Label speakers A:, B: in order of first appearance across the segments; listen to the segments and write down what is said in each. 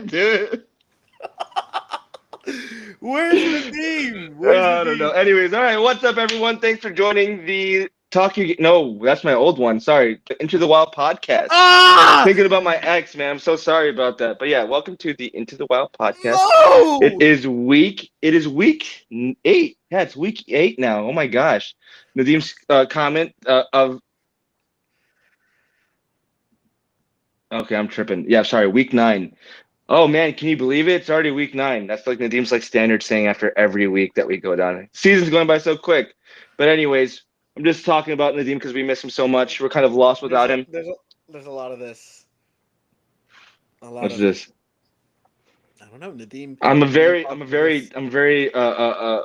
A: Dude.
B: Where's Nadeem? Where's
A: I don't know.
B: Nadeem?
A: Anyways, all right. What's up, everyone? Thanks for joining the Talking. No, that's my old one. Sorry, the Into the Wild podcast.
B: Ah!
A: Thinking about my ex, man. I'm so sorry about that. But yeah, welcome to the Into the Wild podcast. It
B: No!
A: is week. It is week 8. Yeah, it's week 8 now. Oh my gosh. Nadim's comment of. Okay, I'm tripping. Yeah, sorry. Week 9. Oh man, can you believe it? It's already week 9. That's like Nadim's like standard saying after every week that we go down. Season's going by so quick. But anyways, I'm just talking about Nadim because we miss him so much. We're kind of lost
B: There's
A: without
B: a
A: him.
B: there's a there's a lot of this. A lot
A: What's
B: of it.
A: this?
B: I don't know. Nadeem.
A: I'm a
B: Nadeem
A: very, I'm
B: brought
A: a
B: me this.
A: very, I'm a very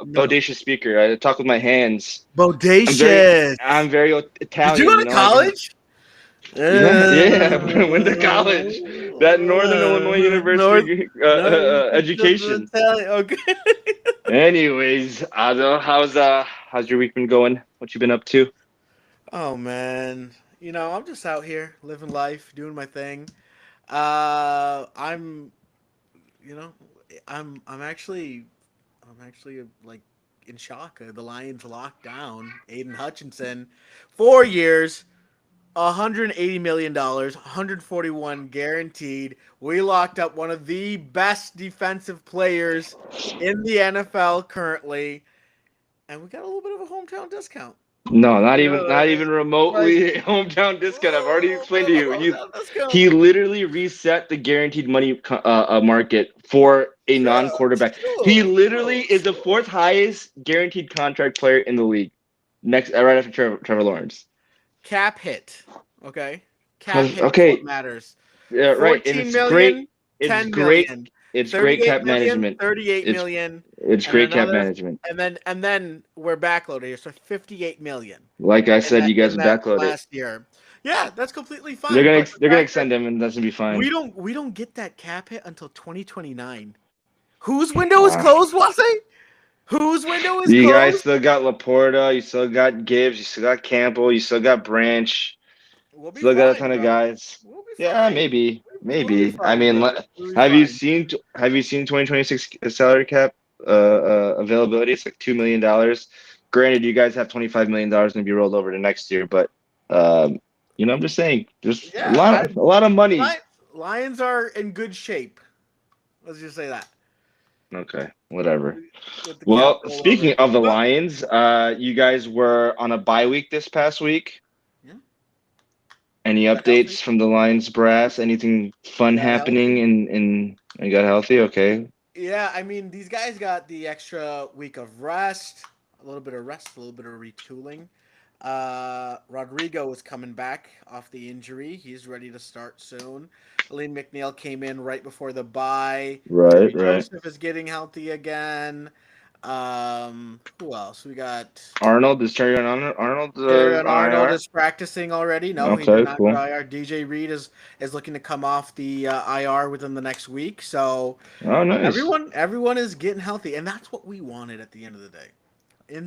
B: No.
A: bodacious speaker. I talk with my hands.
B: Bodacious.
A: I'm very
B: Did you go
A: Italian. You
B: to
A: know, I got
B: college?
A: yeah, yeah. Went to college. That Northern Illinois
B: North
A: University
B: North
A: education.
B: Italian. Okay.
A: Anyways, Ado, how's your week been going? What you been up to?
B: Oh man, I'm just out here living life, doing my thing. I'm, you know, I'm actually like in shock. The Lions locked down Aiden Hutchinson, 4 years, $180 million, 141 guaranteed. We locked up one of the best defensive players in the NFL currently, and we got a little bit of a hometown discount.
A: No, not
B: You
A: even
B: know,
A: not
B: like,
A: even
B: like
A: remotely hometown discount. I've already
B: oh,
A: explained to you.
B: hometown discount.
A: He literally reset the guaranteed money market for a non-quarterback. He literally
B: True.
A: is the fourth highest guaranteed contract player in the league, next right after Trevor Lawrence.
B: Cap hit. Okay. Cap hit is what
A: Okay,
B: matters.
A: yeah, right, and
B: 14
A: it's great.
B: million,
A: It's
B: 10
A: great.
B: million,
A: It's great
B: 38
A: cap
B: million,
A: management.
B: 38
A: It's
B: million,
A: it's
B: and then
A: great cap
B: another
A: management.
B: and then we're backloaded here, so 58 million
A: Like I
B: in
A: said,
B: that
A: you guys
B: in
A: would
B: that
A: backload it.
B: last year. Yeah, that's completely
A: They're
B: fine.
A: gonna
B: But the
A: they're gonna
B: fact that
A: extend him, and that's gonna be
B: we
A: fine.
B: don't we don't get that cap hit until 2029. Whose window is
A: Uh,
B: closed, Wase? Whose window is
A: You guys
B: closed?
A: still got Laporta, you still got Gibbs, you still got Campbell, you still got Branch,
B: We'll be
A: still got a
B: fine,
A: ton of
B: bro.
A: guys.
B: We'll be
A: Yeah,
B: fine.
A: maybe,
B: We'll be
A: maybe. I
B: fine,
A: mean,
B: bro. We'll be
A: have you
B: fine.
A: seen 2026 salary cap availability? It's like $2 million. Granted, you guys have $25 million going to be rolled over to next year, but um, I'm just saying, there's a
B: Yeah,
A: lot, a lot of money.
B: Lions are in good shape. Let's just say that
A: Okay, whatever.
B: with the cap
A: Well, speaking
B: rollover.
A: of the
B: But
A: Lions, you guys were on a bye week this past week.
B: yeah,
A: Any
B: got healthy.
A: updates from the Lions brass? Anything fun
B: Got
A: happening
B: healthy.
A: in you got healthy? Okay.
B: Yeah, I mean these guys got the extra week of rest, a little bit of rest, a little bit of retooling. Rodrigo is coming back off the injury. He's ready to start soon. Lee McNeil came in right before the bye.
A: Right,
B: Jimmy
A: right.
B: Joseph is getting healthy again. Who else? We got
A: Arnold is Terry Arnold
B: Aaron
A: on
B: Arnold
A: IR?
B: is practicing already. No, he did
A: Okay,
B: not go
A: cool.
B: IR. DJ Reed is looking to come off the IR within the next week. So
A: Oh, nice.
B: everyone is getting healthy, and that's what we wanted at the end of the day.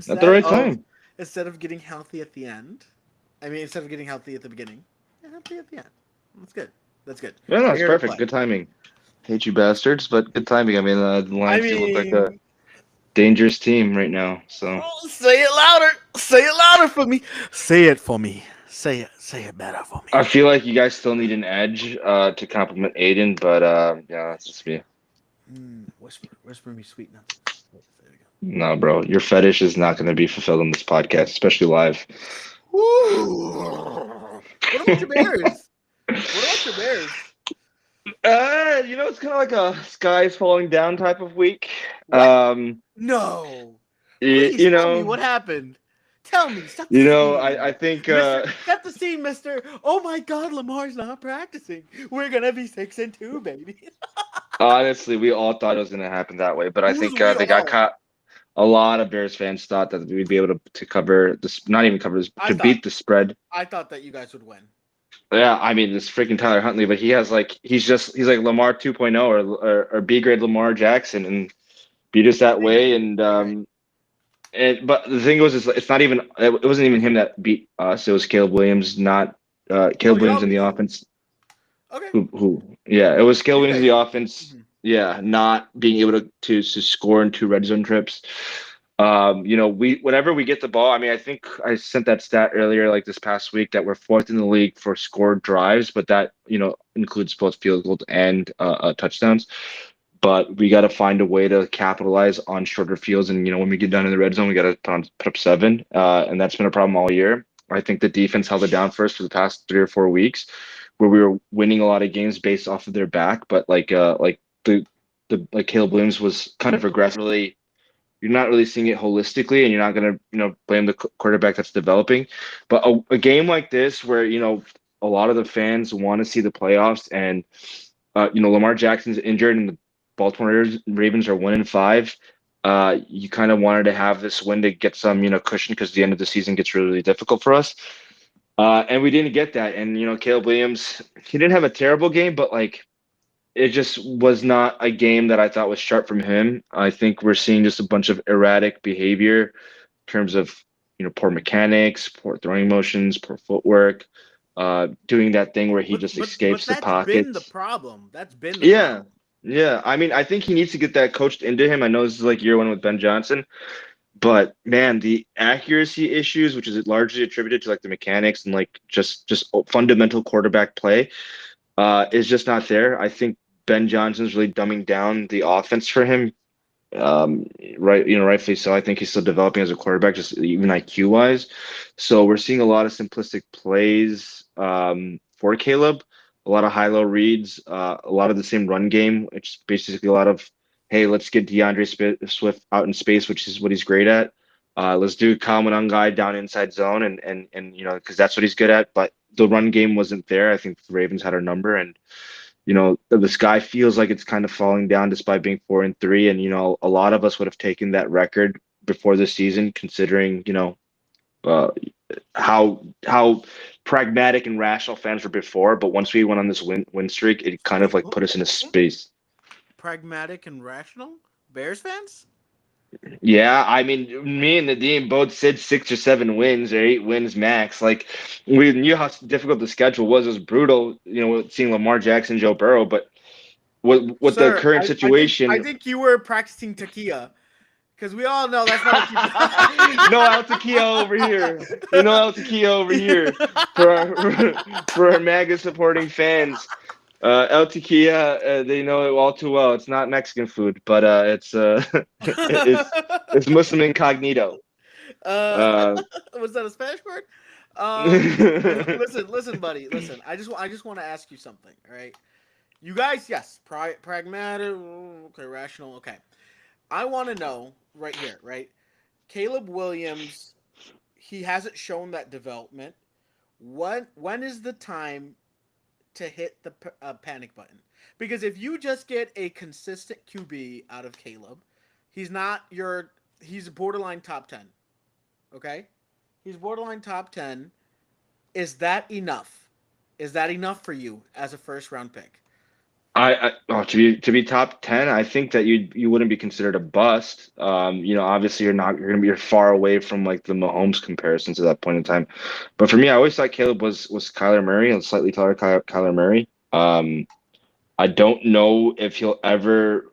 A: At the
B: Instead
A: right
B: of
A: time.
B: instead of getting healthy at the end, I mean instead of getting healthy at the beginning, get healthy at the end. That's good. That's good.
A: Yeah, no,
B: We're
A: it's
B: here to
A: perfect.
B: play.
A: Good timing. Hate you bastards, but good timing. I mean, the
B: I
A: Lions do look like a
B: mean,
A: dangerous team right now. So
B: oh, say it louder. Say it louder for me. Say it for me. Say it. Say it better for me.
A: I feel like you guys still need an edge to complement Aiden, but yeah, that's just me.
B: Whisper me sweet nothings. There we go.
A: No, bro, your fetish is not going to be fulfilled in this podcast, especially live.
B: Ooh. What about your Bears? What about your Bears?
A: It's kind of like a skies falling down type of week.
B: What?
A: Um,
B: No.
A: y-
B: Please
A: you
B: tell me
A: know,
B: what happened. Tell me. Set the scene.
A: I think,
B: Mister, set the scene, Mister. Oh my God, Lamar's not practicing. We're gonna be 6-2, baby.
A: honestly, we all thought it was going to happen that way, but I
B: Who's
A: think
B: we
A: they got
B: all?
A: caught. A lot of Bears fans thought that we'd be able to cover this, not even cover this,
B: I
A: to
B: thought
A: beat the spread.
B: I thought that you guys would win.
A: Yeah, I mean, this freaking Tyler Huntley, but he's like Lamar 2.0 or B grade Lamar Jackson and beat us that
B: Maybe.
A: way. And
B: Maybe.
A: but the thing was, it's not even it wasn't even him that beat us. It was Caleb Williams, not
B: No,
A: Caleb
B: y'all
A: Williams in
B: beat
A: the
B: him.
A: offense.
B: Okay.
A: Who? Yeah, it was Caleb
B: You
A: Williams of
B: guys.
A: the offense.
B: Mhm.
A: Yeah, not being able to score in 2 red zone trips. We whenever we get the ball, I mean, I think I sent that stat earlier, like this past week, that we're fourth in the league for scored drives, but that includes both field goals and touchdowns. But we got to find a way to capitalize on shorter fields, and when we get down in the red zone, we got to put up seven, and that's been a problem all year. I think the defense held it down for us for the past 3 or 4 weeks, where we were winning a lot of games based off of their back, but like the like Caleb Williams was kind of aggressively. You're not really seeing it holistically, and you're not gonna blame the quarterback that's developing. But a game like this, where a lot of the fans want to see the playoffs, and Lamar Jackson's injured, and the Baltimore Ravens are 1-5. You kind of wanted to have this win to get some cushion, because the end of the season gets really, really difficult for us. And we didn't get that. And Caleb Williams, he didn't have a terrible game, but like it just was not a game that I thought was sharp from him. I think we're seeing just a bunch of erratic behavior in terms of poor mechanics, poor throwing motions, poor footwork, doing that thing where he just
B: But
A: escapes the
B: that's been the
A: pockets.
B: problem. That's been the
A: Yeah.
B: problem.
A: Yeah. I mean, I think he needs to get that coached into him. I know this is like year one with Ben Johnson, but man, the accuracy issues, which is largely attributed to like the mechanics and like just fundamental quarterback play, is just not there. I think Ben Johnson's really dumbing down the offense for him. Right, rightfully so. I think he's still developing as a quarterback, just even IQ wise. So we're seeing a lot of simplistic plays for Caleb, a lot of high-low reads, a lot of the same run game, which is basically a lot of, hey, let's get Swift out in space, which is what he's great at. Let's do Kyle guy down inside zone, and because that's what he's good at. But the run game wasn't there. I think the Ravens had our number, and the sky feels like it's kind of falling down despite being 4-3. And, a lot of us would have taken that record before the season, considering, uh, how pragmatic and rational fans were before. But once we went on this win streak, it kind of
B: Wait,
A: like put us in a space.
B: pragmatic and rational? Bears fans?
A: Yeah, I mean, me and Nadeem both said 6 or 7 wins or 8 wins max. Like, we knew how difficult the schedule was. It was brutal, seeing Lamar Jackson, Joe Burrow. But with the
B: Sir,
A: current
B: I
A: situation,
B: think you were practicing taquilla because we all know that's not what you.
A: no El Taquillo over here. No El Taquillo over here for our MAGA supporting fans. El Taquilla, they know it all too well. It's not Mexican food, but it's Muslim incognito.
B: uh,
A: Uh,
B: was that a Spanish word? Listen, buddy. Listen, I just want to ask you something. All right, you guys, yes, pragmatic, okay, rational, okay. I want to know right here, right? Caleb Williams, he hasn't shown that development. When is the time to hit the panic button? Because if you just get a consistent QB out of Caleb, he's not your he's borderline top 10, okay? He's borderline top 10. Is that enough? Is that enough for you as a first round pick?
A: to be top 10, I think that you wouldn't be considered a bust. Obviously you're far away from like the Mahomes comparisons at that point in time. But for me, I always thought Caleb was Kyler Murray, and slightly taller Kyler Murray. I don't know if he'll ever,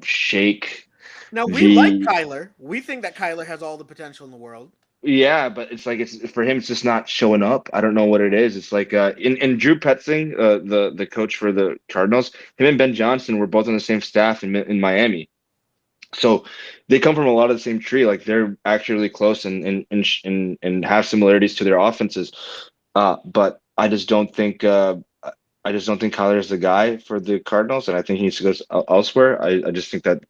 A: shake
B: Now we like
A: the.
B: Kyler. We think that Kyler has all the potential in the world.
A: Yeah, but it's like it's for him. It's just not showing up. I don't know what it is. It's like in Drew Petzing, the coach for the Cardinals, him and Ben Johnson were both on the same staff in Miami. So they come from a lot of the same tree. Like they're actually really close, and have similarities to their offenses. But I just don't think Kyler is the guy for the Cardinals, and I think he needs to go elsewhere. I just think that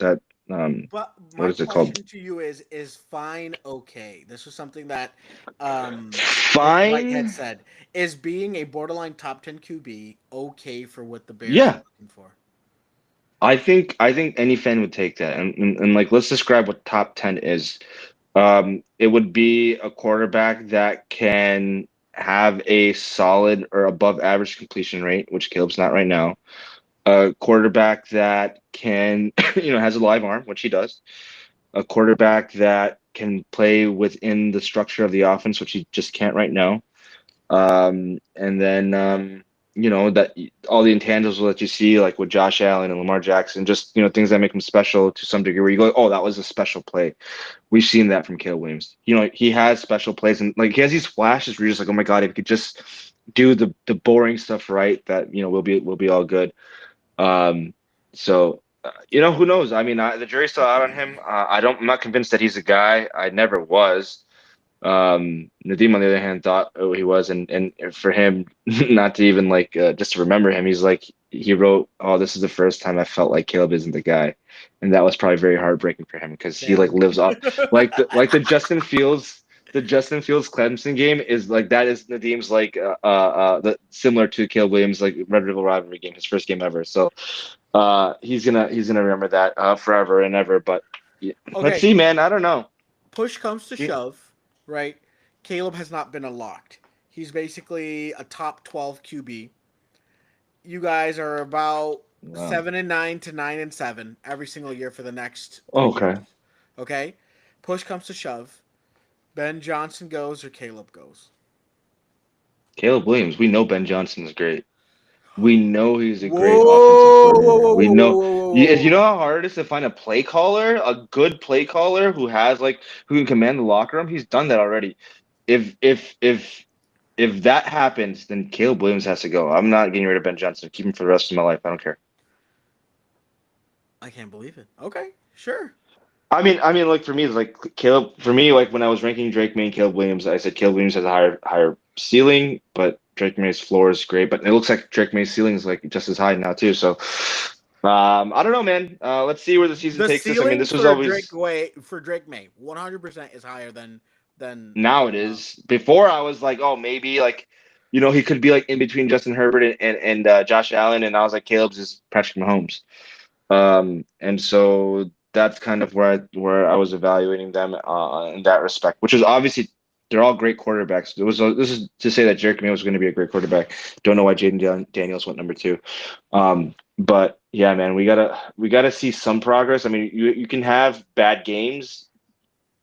B: But
A: what
B: my
A: is it called?
B: question to you is fine okay. This was something that Nick White had
A: Fine.
B: said. Is being a borderline top 10 QB okay for what the Bears are
A: Yeah,
B: looking for?
A: I think any fan would take that, and like let's describe what top 10 is. It would be a quarterback that can have a solid or above average completion rate, which Caleb's not right now. A quarterback that can, has a live arm, which he does. A quarterback that can play within the structure of the offense, which he just can't right now. And then that all the intangibles that you see, like with Josh Allen and Lamar Jackson, just things that make him special to some degree. Where you go, oh, that was a special play. We've seen that from Caleb Williams. He has special plays, and like he has these flashes where you're just like, oh my god, if he could just do the boring stuff right, that we'll be all good. So who knows? I mean, the jury's still out on him. I'm not convinced that he's a guy. I never was. Nadim, on the other hand, thought he was, and for him not to even like just to remember him, he wrote, "Oh, this is the first time I felt like Caleb isn't the guy," and that was probably very heartbreaking for him because he like
B: Damn.
A: lives off like the Justin Fields. The Justin Fields Clemson game is like that is Nadim's like the similar to Caleb Williams like Red River rivalry game, his first game ever. So he's gonna remember that forever and ever. But yeah, let's
B: Okay,
A: see, man. I don't know.
B: push comes to
A: Yeah.
B: shove, right? Caleb has not been unlocked. He's basically a top 12 QB. You guys are about
A: Wow.
B: 7-9 to 9-7 every single year for the next 3 years.
A: Okay.
B: Okay? Push comes to shove. Ben Johnson goes or Caleb goes.
A: Caleb Williams, we know Ben Johnson is great. We know he's a great offensive
B: Whoa, whoa,
A: coordinator.
B: whoa,
A: We
B: whoa, whoa,
A: know
B: whoa,
A: you
B: whoa.
A: know how hard it is to find a play caller, a good play caller who can command the locker room. He's done that already. If that happens, then Caleb Williams has to go. I'm not getting rid of Ben Johnson. Keep him for the rest of my life. I don't care.
B: I can't believe it. Okay, sure.
A: I mean, like for me, it's like Caleb. For me, like when I was ranking Drake May and Caleb Williams, I said Caleb Williams has a higher ceiling, but Drake May's floor is great. But it looks like Drake May's ceiling is like just as high now too. So, I don't know, man. Let's see where the season
B: The
A: takes us. I mean,
B: ceiling
A: this was
B: for Drake
A: always
B: Way for Drake May 100% is higher than
A: now it
B: uh,
A: is. Before I was like, oh, maybe like, he could be like in between Justin Herbert and Josh Allen, and I was like, Caleb's is Patrick Mahomes. And so that's kind of where I was evaluating them in that respect, which is obviously they're all great quarterbacks. This is to say that Jerick May was going to be a great quarterback. Don't know why Daniels went number two. But yeah, man, we gotta see some progress. I mean, you can have bad games,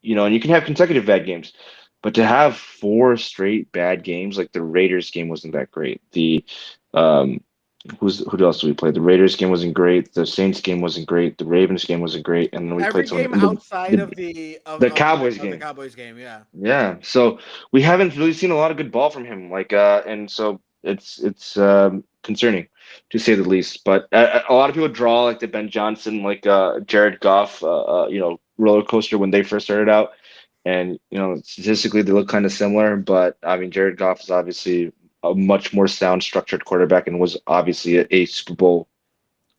A: and you can have consecutive bad games, but to have four straight bad games, like the Raiders game wasn't that great. Um, who else did we play? The Raiders game wasn't great. The Saints game wasn't great. The Ravens game wasn't great. And then we
B: every
A: played someone
B: game
A: in the
B: outside
A: the,
B: of the
A: the Cowboys
B: of the
A: game.
B: Cowboys game. Yeah.
A: Yeah. So we haven't really seen a lot of good ball from him. And so it's concerning to say the least. But a lot of people draw like the Ben Johnson, like Jared Goff, roller coaster when they first started out. And statistically they look kind of similar, but I mean Jared Goff is obviously a much more sound structured quarterback and was obviously a Super Bowl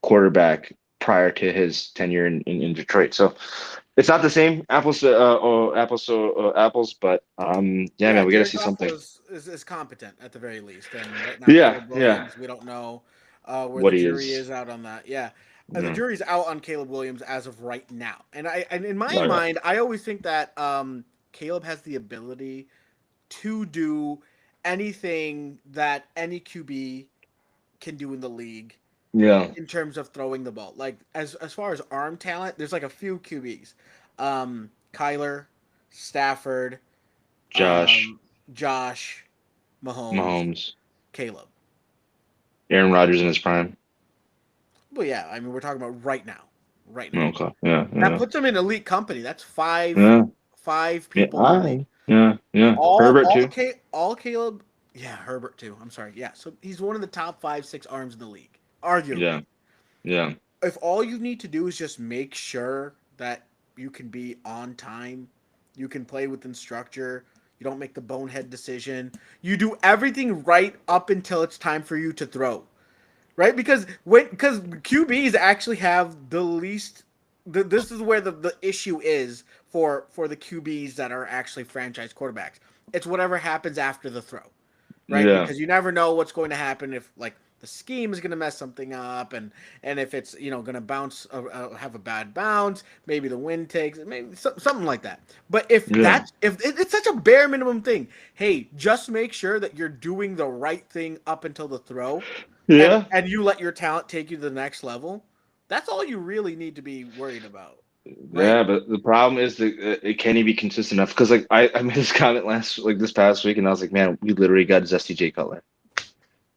A: quarterback prior to his tenure in Detroit. So it's not the same apples, but yeah,
B: Yeah,
A: man, we got to
B: Jared
A: see
B: Goff
A: something.
B: is competent at the very least, and right now
A: Yeah,
B: Caleb
A: yeah.
B: Williams, we don't know where the
A: What he
B: jury
A: is.
B: is out on that. Yeah, the
A: Yeah.
B: jury's out on Caleb Williams as of right now, and in my
A: Oh, yeah.
B: mind, I always think that Caleb has the ability to do anything that any QB can do in the league
A: Yeah.
B: in terms of throwing the ball. Like as far as arm talent, there's like a few QBs, Kyler, Stafford,
A: Josh,
B: um, Josh, Mahomes,
A: Mahomes,
B: Caleb.
A: Aaron Rodgers in his prime.
B: But yeah, I mean we're talking about right now, right now.
A: Okay. Yeah.
B: That
A: Yeah.
B: puts him in elite company. That's
A: Yeah.
B: five
A: Yeah.
B: people in the league.
A: Yeah. Yeah.
B: All
A: Herbert
B: all
A: too.
B: K all Caleb. Yeah, Herbert too. I'm sorry. Yeah, so he's one of the top 5, 6 arms in the league,
A: Yeah.
B: arguably.
A: Yeah.
B: If all you need to do is just make sure that you can be on time, you can play within structure, you don't make the bonehead decision, you do everything right up until it's time for you to throw, right? Because QBs actually have the least. This is where the issue is for the QBs that are actually franchise quarterbacks. It's whatever happens after the throw, right?
A: Yeah.
B: Because you never know what's going to happen if like the scheme is going to mess something up, and if it's going to bounce have a bad bounce, maybe the wind takes maybe something like that. But
A: Yeah.
B: if it's such a bare minimum thing, hey, just make sure that you're doing the right thing up until the throw,
A: Yeah.
B: and you let your talent take you to the next level. That's all you really need to be worried about, right?
A: Yeah, but the problem is that can he be consistent enough? Because like I made this comment this past week, and I was like, man, we literally got Zesty J Cutler.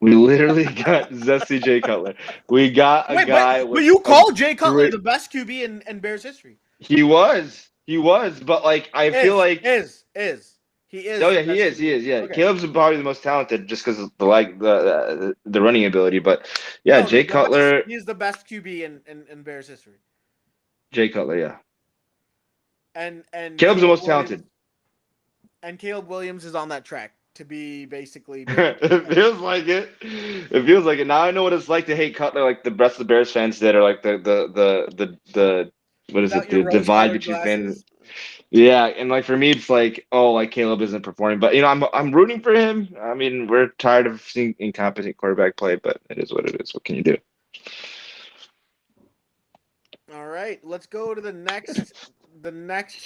A: We literally got zesty Jay Cutler. We got a
B: Wait,
A: guy
B: but
A: with
B: you
A: a
B: call Jay Cutler
A: great.
B: the best QB in Bears history.
A: He was, but like I feel
B: Is
A: like
B: is he
A: oh
B: is the
A: yeah, he
B: best
A: is. He
B: QB?
A: is. Yeah,
B: Okay.
A: Caleb's probably the most talented just because of the running ability. But yeah,
B: No,
A: Jay
B: the best.
A: Cutler,
B: He is the best QB in Bears history.
A: Jay Cutler. Yeah,
B: And
A: Caleb's the
B: Caleb
A: most
B: Williams
A: talented.
B: and Caleb Williams is on that track to be basically Bears.
A: It feels like it. It feels like it. Now I know what it's like to hate Cutler, like the rest of the Bears fans did, or like the what is
B: Without
A: it?
B: your
A: The divide
B: rose-colored
A: between fan.
B: glasses.
A: Yeah, and like for me, it's like, oh, like Caleb isn't performing, but I'm rooting for him. I mean, we're tired of seeing incompetent quarterback play, but it is what it is. What can you do?
B: All right, let's go to the next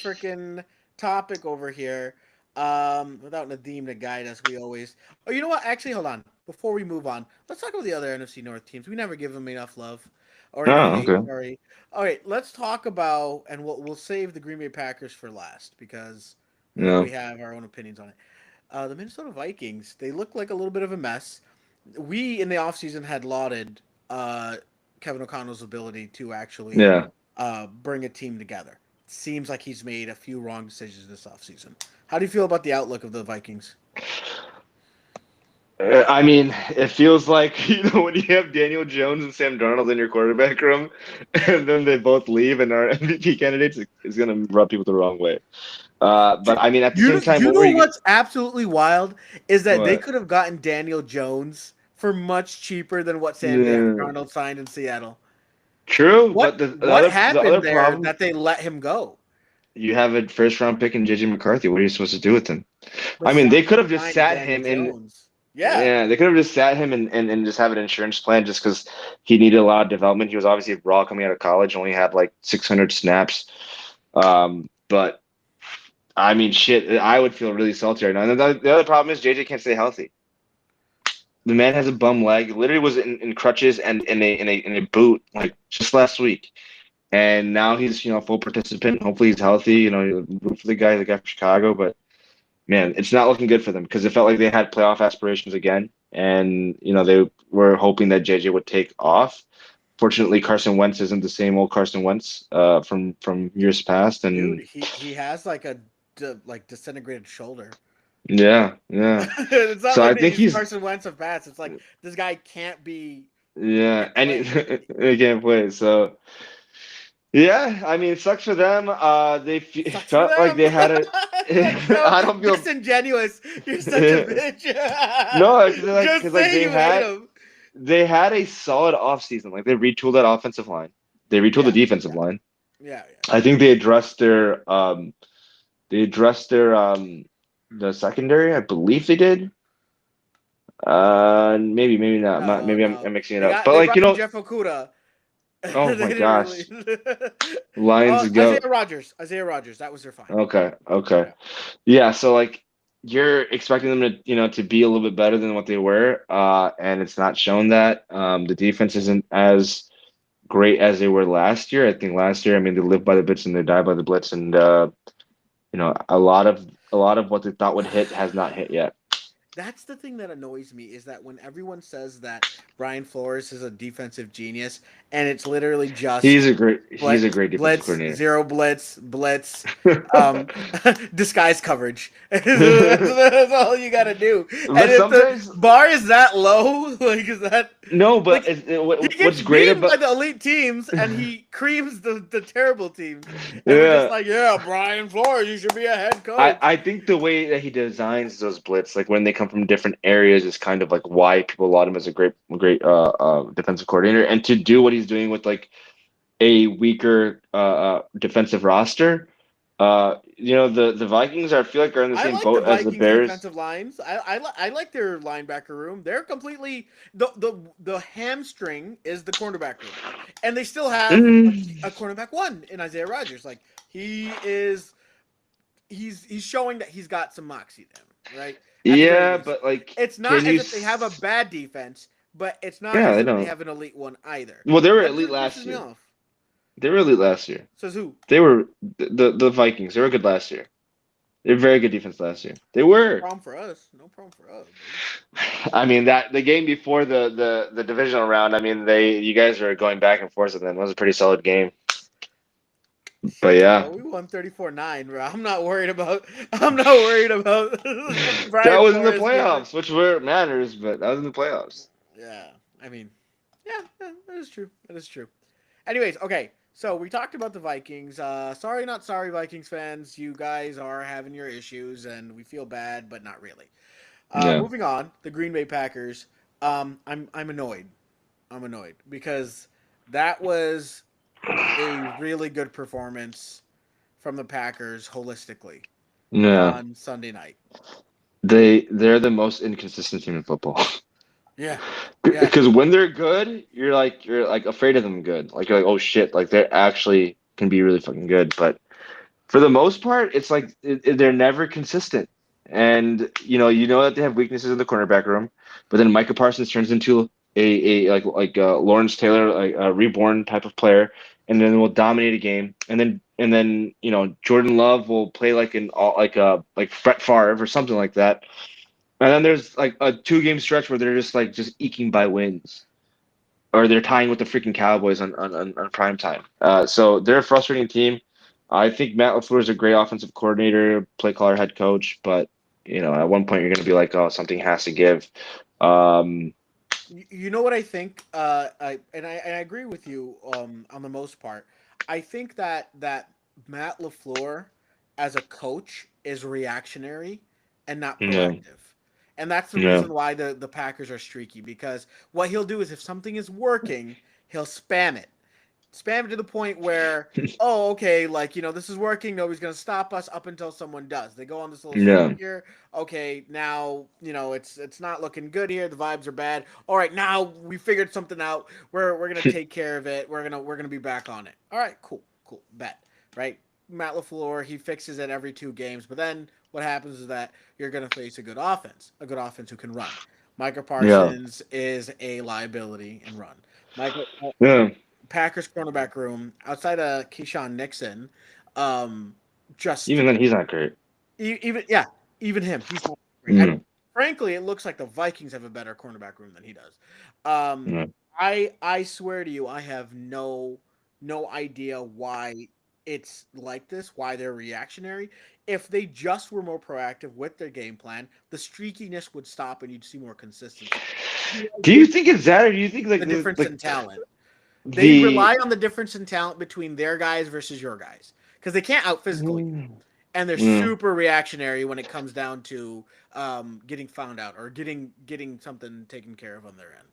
B: freaking topic over here. Without Nadeem to guide us, we always. Oh, you know what? Actually, hold on. Before we move on, let's talk about the other NFC North teams. We never give them enough love or enough
A: Oh,
B: hate.
A: okay.
B: Sorry. All right, let's talk about and we'll save the Green Bay Packers for last because we
A: No.
B: have our own opinions on it. The Minnesota Vikings, they look like a little bit of a mess. We in the offseason had lauded Kevin O'Connell's ability to actually
A: Yeah.
B: bring a team together. Seems like he's made a few wrong decisions this offseason. How do you feel about the outlook of the Vikings?
A: I mean, it feels like, when you have Daniel Jones and Sam Darnold in your quarterback room, and then they both leave and are MVP candidates, it's going to rub people the wrong way. But I mean, at the
B: You
A: same
B: know,
A: time,
B: you
A: what were
B: know
A: you?
B: what's absolutely wild is that they
A: What?
B: could have gotten Daniel Jones for much cheaper than what Sam
A: Yeah.
B: Darnold signed in Seattle.
A: True,
B: What
A: but
B: what
A: the other
B: happened there
A: problem,
B: that they let him go?
A: you have a first round pick in JJ McCarthy. What are you supposed to do with him? I mean, they
B: Besides
A: could have just
B: signing
A: sat
B: Daniel
A: him in.
B: Jones. Yeah.
A: Yeah, they could have just sat him and just have an insurance plan just because he needed a lot of development. He was obviously raw coming out of college, only had like 600 snaps. But I mean, shit, I would feel really salty right now. And the other problem is JJ can't stay healthy. The man has a bum leg. Literally was in crutches and in a boot like just last week. And now he's full participant. Hopefully he's healthy. Root for the guy from Chicago, but man, it's not looking good for them because it felt like they had playoff aspirations again, and they were hoping that JJ would take off. Fortunately, Carson Wentz isn't the same old Carson Wentz from years past,
B: Dude,
A: and
B: he has like a disintegrated shoulder.
A: yeah.
B: It's not
A: So I
B: like
A: think
B: he's
A: he's
B: Carson Wentz of past. It's like this guy can't be
A: yeah,
B: can't
A: and
B: play.
A: he can't play. So yeah, I mean, it sucks for them. They
B: Sucks for
A: felt like
B: them.
A: they had a.
B: Like so
A: I don't feel.
B: disingenuous. You're such a bitch.
A: No, because like,
B: Just
A: 'cause, like
B: say
A: they
B: you hate
A: had.
B: him.
A: They had a solid offseason. Like they retooled that offensive line. They retooled the
B: Yeah,
A: defensive
B: yeah,
A: line.
B: yeah,
A: I think they addressed their the secondary. I believe they did. Maybe not.
B: No,
A: Maybe I'm
B: no.
A: mixing it
B: They
A: up.
B: got
A: But
B: they
A: like
B: brought in Jeff Okuda.
A: oh
B: They
A: my
B: didn't really.
A: gosh, Lions
B: Isaiah
A: go.
B: Rogers. Isaiah Rogers. That was their find.
A: Okay.
B: Yeah.
A: Yeah, so like you're expecting them to, to be a little bit better than what they were, and it's not shown that. The defense isn't as great as they were last year. I think last year, I mean, they lived by the blitz and they died by the blitz, and a lot of what they thought would hit has not hit yet.
B: That's the thing that annoys me is that when everyone says that Brian Flores is a defensive genius, and it's literally just
A: He's a great defensive
B: blitz,
A: coordinator.
B: zero blitz, um, disguise coverage. That's all you got to do. And
A: But
B: if the
A: sometimes
B: bar is that low, like is that
A: no, but
B: like he gets
A: what's great
B: beamed by
A: about
B: the elite teams and he creams the terrible teams, and we're just
A: yeah.
B: like, yeah, Brian Flores, you should be a head
A: I,
B: coach.
A: I think the way that he designs those blitz, like when they come from different areas, is kind of like why people laud him as a great defensive coordinator. And to do what he's doing with like a weaker defensive roster, the Vikings I feel like are in the
B: I
A: same
B: like the
A: boat as the
B: Vikings
A: Bears.
B: defensive lines. I like their linebacker room. They're completely the hamstring is the cornerback room, and they still have a
A: Mm,
B: cornerback one in Isaiah Rogers. Like he's showing that he's got some moxie to him, right? At the very
A: yeah,
B: least,
A: but like,
B: it's
A: can
B: not
A: you?
B: as if they have a bad defense, but it's not
A: Yeah,
B: as
A: I
B: if they
A: don't.
B: have an elite one either.
A: Well, they were
B: That's
A: elite
B: what
A: last
B: pisses me
A: year.
B: off.
A: They were elite last year.
B: Says who?
A: They were the Vikings. They were good last year. They're a very good defense last year. They
B: No
A: were.
B: problem for us. No problem for us, baby.
A: I mean that the game before the divisional round. I mean you guys are going back and forth with them. It was a pretty solid game. But
B: Yeah,
A: yeah,
B: bro, we won 34-9, bro. I'm not worried about. I'm not worried about
A: that
B: Brian
A: was in the
B: Flores giving.
A: playoffs, which where it matters. But that was in the playoffs.
B: Yeah, I mean, yeah, that is true. That is true. Anyways, okay. So we talked about the Vikings. Sorry, not sorry, Vikings fans. You guys are having your issues, and we feel bad, but not really.
A: Yeah,
B: Moving on, the Green Bay Packers. I'm annoyed. I'm annoyed because that was a really good performance from the Packers holistically
A: yeah.
B: on Sunday night.
A: They're the most inconsistent team in football.
B: Yeah, yeah.
A: Because when they're good, you're like afraid of them good. Like you're like, oh shit, like they actually can be really fucking good. But for the most part, it's like they're never consistent. And you know that they have weaknesses in the cornerback room, but then Micah Parsons turns into a Lawrence Taylor, like a reborn type of player, and then will dominate a game. And then Jordan Love will play like an all like Brett Favre or something like that. And then there's like a 2 game stretch where they're just eking by wins, or they're tying with the freaking Cowboys on prime time. So they're a frustrating team. I think Matt LaFleur is a great offensive coordinator, play caller, head coach, but at one point you're going to be like, oh, something has to give. Um,
B: You know what I think? I agree with you on the most part. I think that Matt Lafleur as a coach is reactionary and not
A: yeah,
B: proactive, and that's the
A: yeah,
B: reason why the Packers are streaky. Because what he'll do is if something is working, he'll spam it to the point where, oh, okay, like, this is working, nobody's gonna stop us up until someone does. They go on this little streak
A: yeah,
B: here. Okay, now it's not looking good here. The vibes are bad. All right, now we figured something out. We're gonna take care of it. We're gonna be back on it. All right, cool, bet. Right, Matt Lafleur, he fixes it every 2 games, but then what happens is that you're gonna face a good offense who can run. Micah
A: yeah,
B: Parsons is a liability and run. Michael
A: yeah.
B: Packers cornerback room outside of Keyshawn Nixon, um, just
A: Even then, he's not great.
B: even yeah, even him, he's not great. And
A: Mm,
B: frankly, it looks like the Vikings have a better cornerback room than he does. Um,
A: yeah.
B: I swear to you, I have no idea why it's like this, why they're reactionary. If they just were more proactive with their game plan, the streakiness would stop and you'd see more consistency.
A: Do you think it's that, or do you think like
B: The
A: the
B: difference in talent. They
A: the
B: rely on the difference in talent between their guys versus your guys because they can't out physical you,
A: Mm,
B: and they're
A: mm.
B: super reactionary when it comes down to getting found out or getting something taken care of on their end.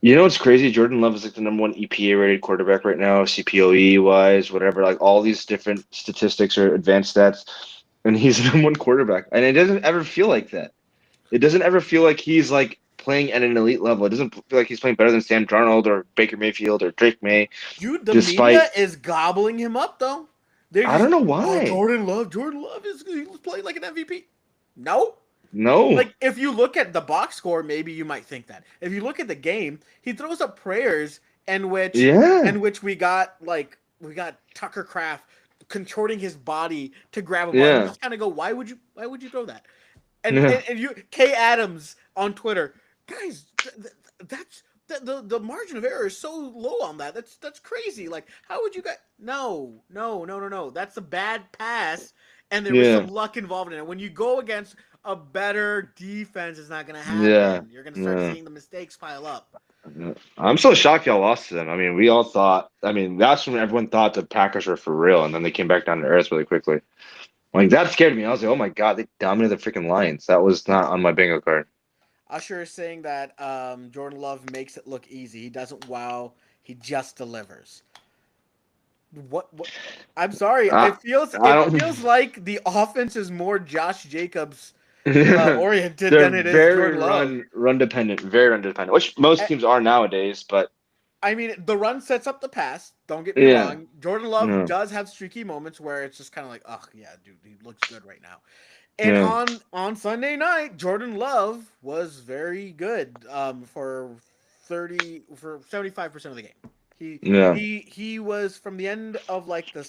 A: You know what's crazy? Jordan Love is like the #1 EPA rated quarterback right now, CPOE wise, whatever. Like all these different statistics or advanced stats, and he's the #1 quarterback. And it doesn't ever feel like that. It doesn't ever feel like he's like playing at an elite level. It doesn't feel like he's playing better than Sam Darnold or Baker Mayfield or Drake May,
B: Dude, the
A: despite
B: media is gobbling him up though. They're
A: I don't
B: just,
A: know
B: oh,
A: why.
B: Jordan Love is he was playing like an MVP. No,
A: No.
B: like if you look at the box score, maybe you might think that. If you look at the game, he throws up prayers
A: Yeah.
B: in which we got Tucker Craft contorting his body to grab a ball. And you
A: Yeah.
B: just kind of go, why would you throw that? And
A: Yeah.
B: and, and you Kay Adams on Twitter, guys, that's the margin of error is so low on that. That's crazy. Like, how would you guys? No. That's a bad pass, and there was some
A: Yeah.
B: luck involved in it. When you go against a better defense, it's not gonna
A: Yeah.
B: happen. You're gonna start
A: Yeah.
B: seeing the mistakes pile up.
A: Yeah. I'm so shocked y'all lost to them. I mean, we all thought. I mean, that's when everyone thought the Packers were for real, and then they came back down to earth really quickly. Like that scared me. I was like, oh my god, they dominated the freaking Lions. That was not on my bingo card.
B: Usher is saying that Jordan Love makes it look easy. He doesn't wow. He just delivers. What? I'm sorry.
A: I
B: It
A: don't.
B: feels like the offense is more Josh Jacobs
A: They're
B: oriented than it is
A: very
B: Jordan Love.
A: run dependent, very run dependent, which most
B: A-
A: teams are nowadays. But
B: I mean, the run sets up the pass. Don't get me
A: yeah,
B: wrong. Jordan Love
A: yeah,
B: does have streaky moments where it's just kind of like, oh yeah, dude, he looks good right now. And
A: yeah,
B: on Sunday night, Jordan Love was very good for 75% of the game. He
A: yeah,
B: he was from the end of like the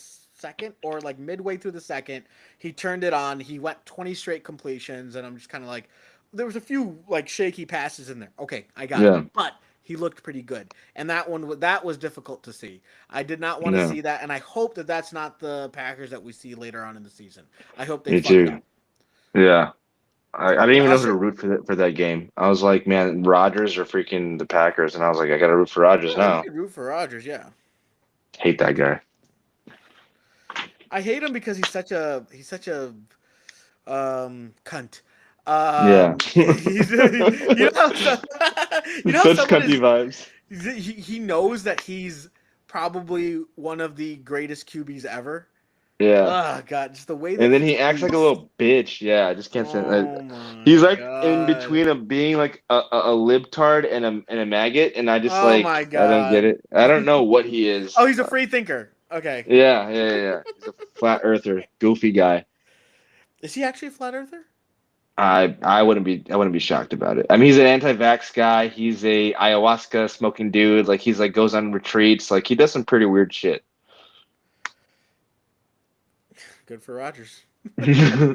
B: second or like midway through the second, he turned it on. He went 20 straight completions, and I'm just kind of like, there was a few like shaky passes in there. Okay, I got it,
A: Yeah.
B: but he looked pretty good, and that was difficult to see. I did not want to
A: No.
B: see that, and I hope that that's not the Packers that we see later on in the season. I hope they
A: Me
B: fuck it
A: too.
B: up.
A: Yeah. I didn't
B: But
A: even know who to
B: also,
A: root for that game. I was like, man, Rodgers or freaking the Packers, and I was like, I gotta root for Rodgers
B: yeah, you
A: now.
B: could root for Rodgers, yeah.
A: Hate that guy.
B: I hate him because he's such a cunt.
A: Yeah.
B: He's you know how you know how
A: Such
B: someone
A: cunty
B: is
A: vibes.
B: he knows that he's probably one of the greatest QBs ever.
A: Yeah.
B: Oh god, just the way that
A: And then
B: he
A: he acts like a
B: speaks.
A: little bitch. Yeah, I just can't stand it.
B: Oh my
A: He's like in
B: god.
A: between of being like a libtard and a maggot, and I just
B: Oh my
A: I don't get
B: god.
A: it. I don't know what he is.
B: Oh, he's a free thinker. Okay.
A: Yeah. He's a flat earther, goofy guy.
B: Is he actually a flat earther?
A: I wouldn't be shocked about it. I mean, he's an anti-vax guy. He's a ayahuasca smoking dude. Like he's like goes on retreats. Like he does some pretty weird shit.
B: Good for Rogers.
A: Yeah.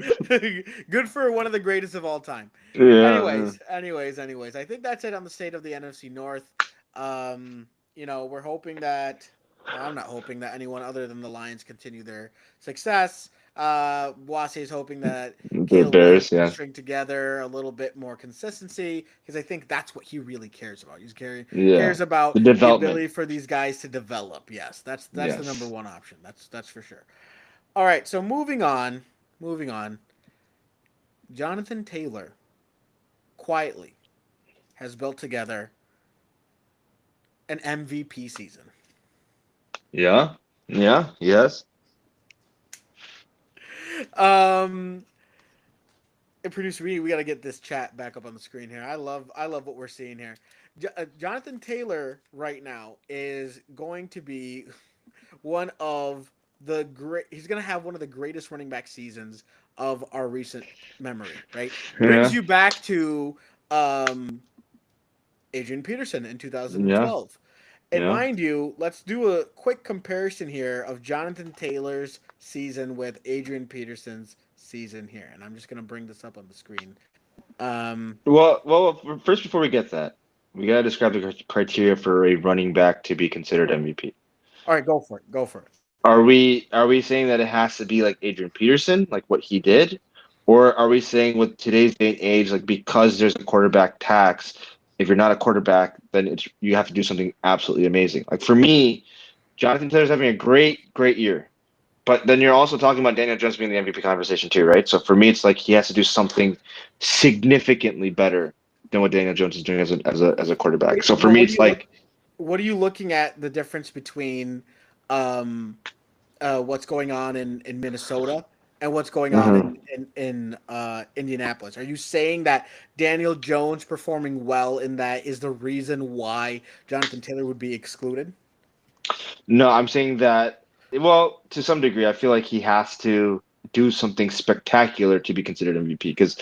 B: Good for one of the greatest of all time.
A: Yeah.
B: Anyways, I think that's it on the state of the NFC North. We're hoping that I'm not hoping that anyone other than the Lions continue their success. Boise is hoping that
A: The
B: Caleb Williams
A: Bears,
B: can
A: yeah.
B: string together a little bit more consistency because I think that's what he really cares about.
A: Yeah.
B: Cares about
A: The
B: the
A: development.
B: ability for these guys to develop. Yes, that's the number
A: Yes.
B: one option. That's for sure. All right, so moving on. Jonathan Taylor quietly has built together an MVP season.
A: Yeah. Yeah. Yes.
B: Um, Producer, we got to get this chat back up on the screen here. I love what we're seeing here. Jonathan Taylor right now is going to be one of the great. He's going to have one of the greatest running back seasons of our recent memory. Right, brings
A: Yeah.
B: you back to um, Adrian Peterson in
A: Yeah.
B: 2012. And
A: Yeah.
B: mind you, let's do a quick comparison here of Jonathan Taylor's season with Adrian Peterson's season here. And I'm just going to bring this up on the screen.
A: First, before we get that, we gotta describe the criteria for a running back to be considered MVP.
B: All right, go for it. Go for it.
A: Are we saying that it has to be like Adrian Peterson, like what he did, or are we saying with today's day and age, like because there's a quarterback tax, if you're not a quarterback, then you have to do something absolutely amazing. Like for me, Jonathan Taylor's having a great year. But then you're also talking about Daniel Jones being in the MVP conversation too, right? So for me, it's like he has to do something significantly better than what Daniel Jones is doing as a quarterback. So for
B: But
A: me, it's like,
B: what are you looking at the difference between um, what's going on in Minnesota and what's going on
A: mhm.
B: in Indianapolis? Are you saying that Daniel Jones performing well in that is the reason why Jonathan Taylor would be excluded?
A: No, I'm saying that. Well, to some degree, I feel like he has to do something spectacular to be considered MVP because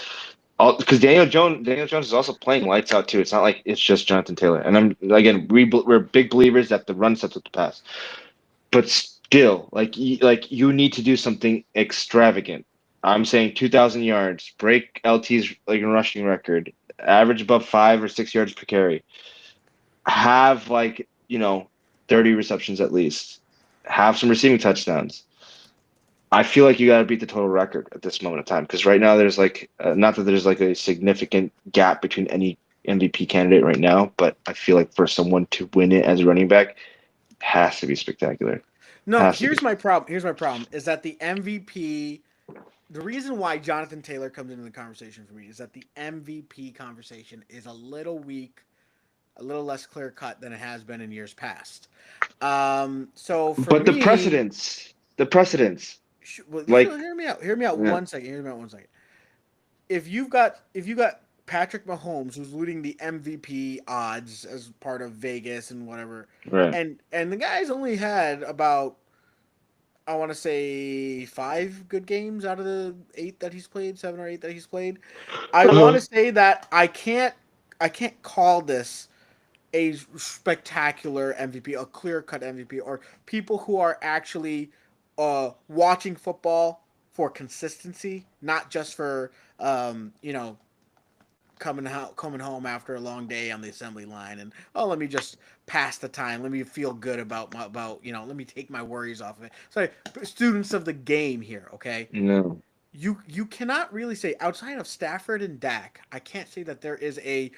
A: Daniel Jones is also playing lights out too. It's not like it's just Jonathan Taylor. And we're big believers that the run sets with the pass. But still, like you need to do something extravagant. I'm saying 2,000 yards, break LT's like rushing record, average above 5 or 6 yards per carry, have 30 receptions at least, have some receiving touchdowns. I feel like you got to beat the total record at this moment of time because right now there's not that there's like a significant gap between any MVP candidate right now, but I feel like for someone to win it as a running back has to be spectacular.
B: No,
A: Has to be.
B: here's my problem. Here's my problem is that the MVP, the reason why Jonathan Taylor comes into the conversation for me is that the MVP conversation is a little weak, a little less clear cut than it has been in years past. So for
A: But the
B: me,
A: precedents, the precedents,
B: well,
A: like,
B: hear me out. Hear me out
A: yeah,
B: 1 second. Hear me out 1 second. If you got Patrick Mahomes who's leading the MVP odds as part of Vegas and whatever,
A: right.
B: and the guy's only had about I want to say 5 good games out of the 8 that he's played, 7 or 8 that he's played. I want
A: Uh-huh.
B: to say that I can't call this a spectacular MVP, a clear cut MVP, or people who are actually watching football for consistency, not just for you know, coming home after a long day on the assembly line and let me just pass the time, let me feel good about let me take my worries off of it. So students of the game here, okay,
A: No.
B: you cannot really say outside of Stafford and Dak, I can't say that there is a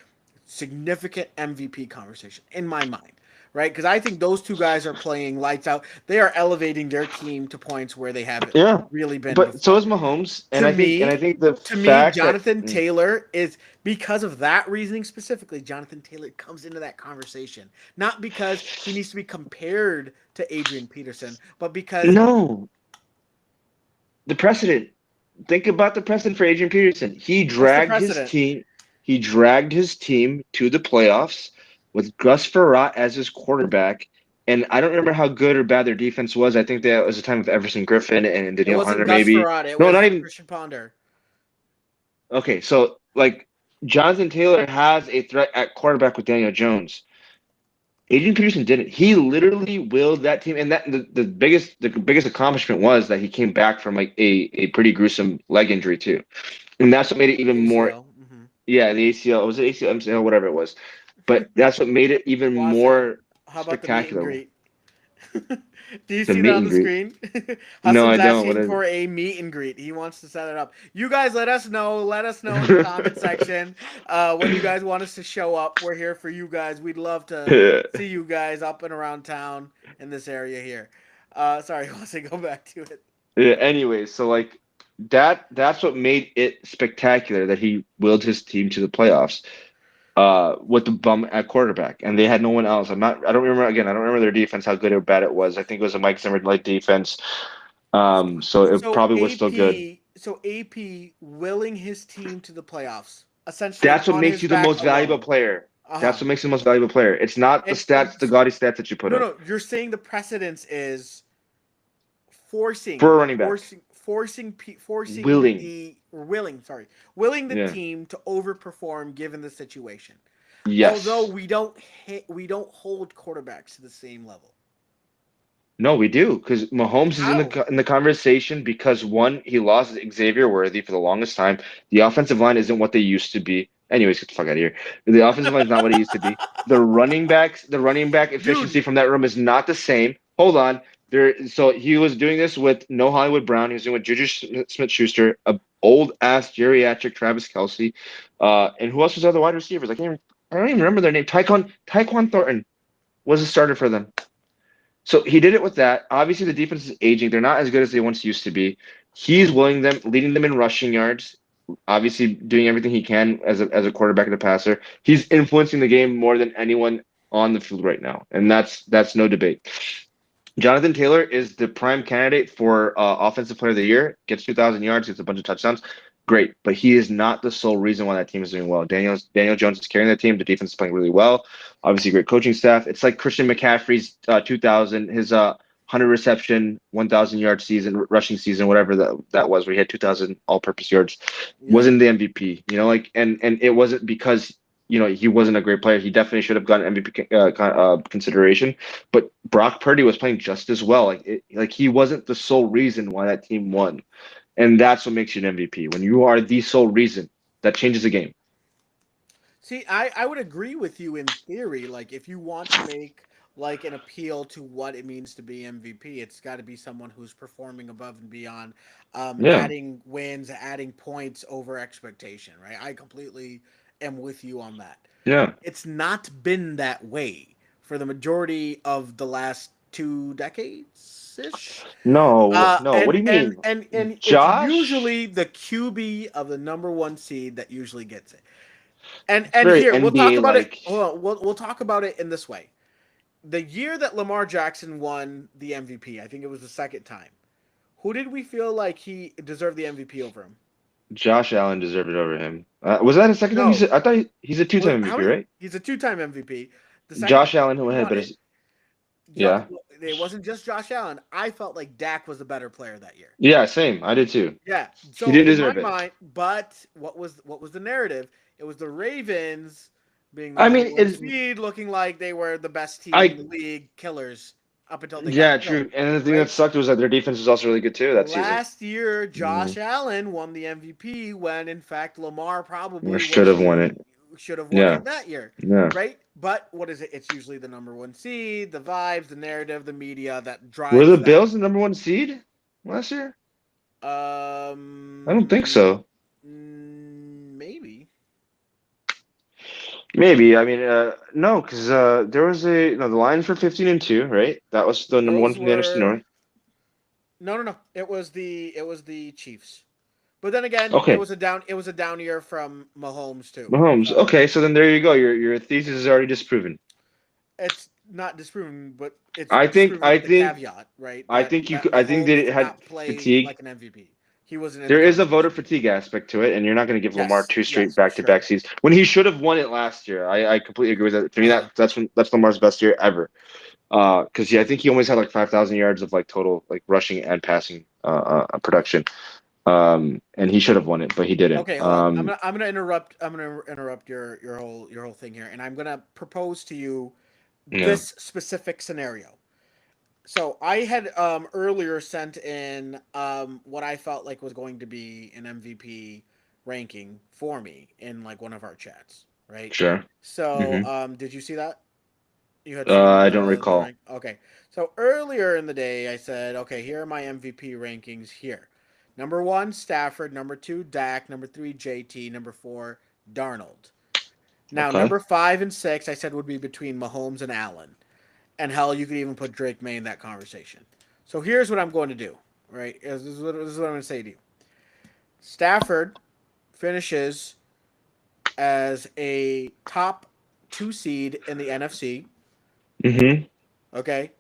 B: significant MVP conversation in my mind, right? Because I think those two guys are playing lights out. They are elevating their team to points where they haven't
A: Yeah.
B: really been
A: But so
B: before.
A: is Mahomes, and
B: To
A: I
B: me,
A: think the
B: to me,
A: fact that
B: Jonathan Taylor is, because of that reasoning specifically, Jonathan Taylor comes into that conversation. Not because he needs to be compared to Adrian Peterson, but because
A: no, the precedent. Think about the precedent for Adrian Peterson.
B: what's the precedent?
A: He dragged his team to the playoffs with Gus Frerotte as his quarterback. And I don't remember how good or bad their defense was. I think that was a time with Everson Griffin and
B: It
A: Danielle
B: wasn't
A: Hunter,
B: Gus
A: maybe.
B: Frerotte. It
A: No, not
B: was
A: even.
B: Christian Ponder.
A: Okay, so like Jonathan Taylor has a threat at quarterback with Daniel Jones. Adrian Peterson didn't. He literally willed that team, and that the biggest accomplishment was that he came back from like a pretty gruesome leg injury too, and that's what made it even more.
B: ACL. Mm-hmm.
A: Yeah, the ACL, was it ACL, MCL, whatever it was, but that's what made it even
B: Wasim,
A: more
B: how about the meet and
A: spectacular.
B: greet? Do you
A: The
B: see that
A: meet
B: on
A: and
B: the
A: greet.
B: screen?
A: No, I
B: Hassan's
A: don't. What
B: asking
A: is
B: for a meet and greet. He wants to set it up. You guys let us know. Let us know in the comment section when you guys want us to show up. We're here for you guys. We'd love to
A: it?
B: see you guys up and around town in this area here. Sorry, wants to go back to it.
A: Yeah, anyways, so like that's what made it spectacular that he willed his team to the playoffs with the bum at quarterback, and they had no one else. I don't remember again. I don't remember their defense, how good or bad it was. I think it was a Mike Zimmer like defense. So it
B: So
A: probably was still good.
B: AP willing his team to the playoffs, essentially
A: That's what
B: on
A: makes
B: his
A: you the
B: back
A: most valuable
B: alone.
A: player.
B: Uh
A: That's
B: huh.
A: what makes you the most valuable player. It's not the
B: And
A: stats, the gaudy stats that you put
B: no,
A: up
B: no, you're saying the precedence is forcing,
A: for a running back.
B: forcing
A: Willing,
B: the willing the
A: yeah,
B: team to overperform given the situation. Although
A: yes.
B: we don't hold quarterbacks to the same level.
A: No, we do because Mahomes is in the
B: How?
A: in the conversation because one, he lost Xavier Worthy for the longest time. The offensive line isn't what they used to be. Anyways, get the fuck out of here. The offensive line is not what it used to be. The running back efficiency
B: Dude,
A: from that room is not the same. Hold on. So he was doing this with no Hollywood Brown. He was doing with Juju Smith-Schuster, a old ass geriatric Travis Kelce, and who else was other wide receivers? I don't even remember their name. Tyquan Thornton was a starter for them. So he did it with that. Obviously, the defense is aging. They're not as good as they once used to be. He's leading them in rushing yards. Obviously, doing everything he can as a quarterback and a passer. He's influencing the game more than anyone on the field right now, and that's no debate. Jonathan Taylor is the prime candidate for offensive player of the year. Gets 2,000 yards, gets a bunch of touchdowns. Great, but he is not the sole reason why that team is doing well. Daniel Jones is carrying that team. The defense is playing really well. Obviously, great coaching staff. It's like Christian McCaffrey's 2,000, his 100 reception, 1,000 yard season, rushing season, whatever that was, where he had 2,000 all-purpose yards.
B: yeah.
A: Wasn't the MVP, and it wasn't because he wasn't a great player. He definitely should have gotten MVP consideration. But Brock Purdy was playing just as well. Like he wasn't the sole reason why that team won, and that's what makes you an MVP. When you are the sole reason, that changes the game.
B: See, I would agree with you in theory. Like, if you want to make like an appeal to what it means to be MVP, it's got to be someone who's performing above and beyond,
A: Yeah,
B: adding wins, adding points over expectation. Right? I completely am with you on that.
A: yeah.
B: It's not been that way for the majority of the last 2 decades ish.
A: No. What do
B: And
A: you
B: and
A: mean,
B: and and it's
A: Josh?
B: usually the QB of the number one seed that usually gets it.
A: It's
B: And
A: very
B: here we'll talk
A: NBA
B: about it.
A: like.
B: Hold on, we'll talk about it in this way. The year that Lamar Jackson won the MVP, I think it was the second time. Who did we feel like he deserved the MVP over him?
A: Josh Allen deserved it over him. Was that his second time?
B: No,
A: I thought he's a
B: was
A: two-time
B: how
A: MVP,
B: many?
A: right?
B: He's a two-time MVP. The second
A: Josh
B: time
A: Allen who
B: he
A: had
B: won
A: better.
B: it,
A: Yeah,
B: it wasn't just Josh Allen. I felt like Dak was the better player that year.
A: yeah, same. I did too.
B: Yeah.
A: He
B: So
A: didn't
B: in my
A: deserve it.
B: mind, but what was the narrative? It was the Ravens being the
A: I
B: number
A: mean,
B: one
A: it's
B: seed, looking like they were the best team in
A: I
B: the league, killers. up until they
A: Yeah,
B: got killed.
A: true. And the thing
B: Right?
A: that sucked was that their defense was also really good too that season.
B: Last year, Josh Allen won the MVP when, in fact, Lamar
A: Or
B: probably
A: should
B: was
A: have won
B: the
A: it.
B: should have won
A: Yeah.
B: it that year,
A: Yeah.
B: right? But what is it? It's usually the number one seed, the vibes, the narrative, the media that
A: Were
B: drives
A: the
B: that.
A: Bills the number one seed last year? I don't think
B: Um,
A: so.
B: maybe.
A: Maybe. I mean, no, because there was the Lions were 15-2, right? That was the number one
B: Those
A: from the NFC
B: were
A: North.
B: no. It was the Chiefs. But then again, it
A: Okay,
B: was a down. It was a down year from Mahomes too.
A: Mahomes.
B: So
A: Okay, so then there you go. Your thesis is already disproven.
B: it's not disproven, but it's
A: I think
B: disproven
A: I
B: with the
A: think
B: caveat, right?
A: I
B: That
A: think you
B: that
A: could. I think
B: Mahomes
A: they
B: did
A: had
B: not play
A: fatigue.
B: like an MVP. He wasn't in the
A: There is a voter
B: conversation.
A: fatigue aspect to it, and you're not going to give Lamar
B: Yes,
A: two straight
B: yes, for
A: back-to-back
B: sure.
A: seasons when he should have won it last year. I completely agree with that. To me,
B: Uh-huh.
A: that's Lamar's best year ever. Because I think he almost had like 5,000 yards of like total like rushing and passing production. And he should have won it, but he didn't.
B: Okay, hold on. I'm gonna interrupt. I'm gonna interrupt your whole thing here, and I'm gonna propose to you
A: Yeah,
B: this specific scenario. So I had earlier sent in what I felt like was going to be an MVP ranking for me in like one of our chats, right?
A: sure.
B: So
A: Hmm.
B: did you see that? You had seen
A: I don't
B: the
A: recall.
B: rank. Okay. So earlier in the day, I said, okay, here are my MVP rankings here. Number one, Stafford. Number two, Dak. Number three, JT. Number four, Darnold. Now,
A: Okay.
B: number five and six, I said would be between Mahomes and Allen. And hell, you could even put Drake May in that conversation. So here's what I'm going to do, right? This is what I'm going to say to you. Stafford finishes as a top two seed in the NFC.
A: Hmm.
B: Okay,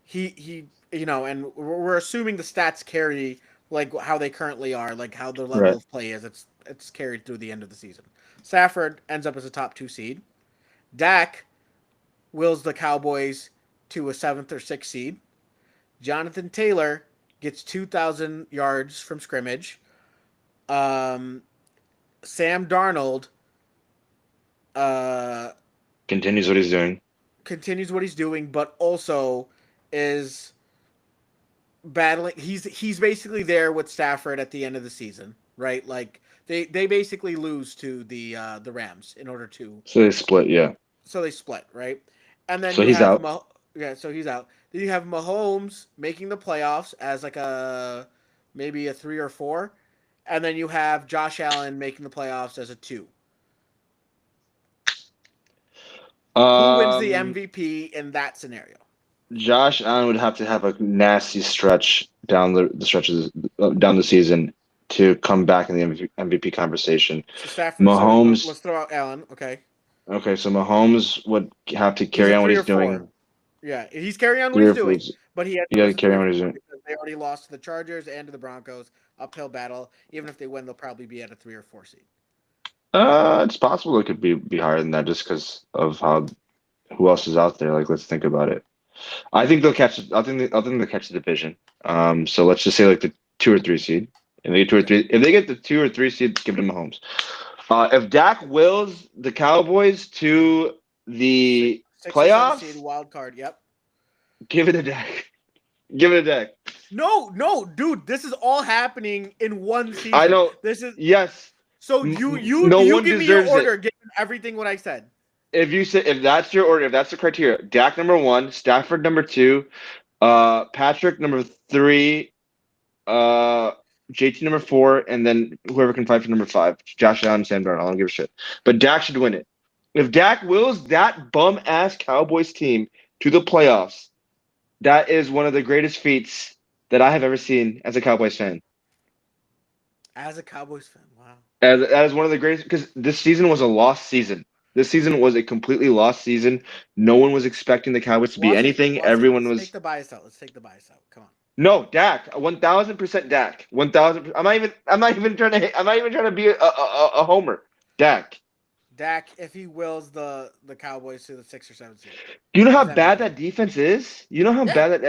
B: and we're assuming the stats carry like how they currently are, like how the level
A: Right.
B: of play is. It's carried through the end of the season. Stafford ends up as a top two seed. Dak wills the Cowboys to a seventh or sixth seed. Jonathan Taylor gets 2,000 yards from scrimmage. Um, Sam Darnold uh,
A: Continues what he's doing.
B: continues what he's doing, but also is battling. He's basically there with Stafford at the end of the season, right? Like they basically lose to the Rams in order to,
A: So they split. Yeah.
B: so they split, right? And then
A: So
B: you
A: he's
B: have
A: out.
B: yeah, so he's out. Then you have Mahomes making the playoffs as like a maybe a 3 or 4, and then you have Josh Allen making the playoffs as a 2. Who wins the
A: Um,
B: MVP in that scenario?
A: Josh Allen would have to have a nasty stretch down the stretches down the season to come back in the MVP conversation.
B: So Stafford. So
A: Mahomes.
B: let's throw out Allen. Okay,
A: Okay, so Mahomes would have to
B: he's
A: carry
B: a
A: on what
B: three
A: he's
B: or
A: doing.
B: four. Yeah, he's carrying on what
A: Three
B: he's
A: or four.
B: doing, but he ends
A: You
B: up
A: got to
B: as a
A: carry
B: three
A: on
B: or
A: what he's
B: four
A: doing.
B: because they already lost to the Chargers and to the Broncos. Uphill battle. Even if they win, they'll probably be at a 3 or 4 seed.
A: It's possible it could be higher than that just because of how who else is out there. Like, let's think about it. I think they'll catch. I think they'll catch the division. So let's just say like the 2 or 3 seed. If they get two or
B: Okay,
A: three, if they get the 2 or 3 seed, give it to Mahomes. If Dak wills the Cowboys to
B: six,
A: the
B: 6 or 7 seed
A: playoffs,
B: wild card. Yep.
A: give it to Dak. Give it to Dak.
B: No, dude. This is all happening in one
A: I
B: season.
A: know.
B: This is
A: Yes.
B: so you
A: No
B: you
A: one
B: give me your
A: deserves it.
B: order, given everything what I said.
A: If that's your order, if that's the criteria, Dak number one, Stafford number two, Patrick number three, uh, JT number four, and then whoever can fight for number five, Josh Allen, Sam Darnold. I don't give a shit. But Dak should win it. If Dak wills that bum ass Cowboys team to the playoffs, that is one of the greatest feats that I have ever seen as a Cowboys fan.
B: As a Cowboys fan, wow.
A: That is one of the greatest because this season was a lost season. This season was a completely lost season. No one was expecting the Cowboys to be
B: Was it?
A: anything.
B: Was it?
A: Everyone
B: Let's take
A: was
B: the bias out. Let's take the bias out. Come on.
A: no Dak, 1,000% Dak, 1,000. I'm not even trying to. I'm not even trying to be a homer. Dak.
B: Dak, if he wills the Cowboys to the 6 or 7 seed,
A: You know how
B: he's
A: bad
B: MVP.
A: that defense is. You know how
B: Yeah,
A: bad that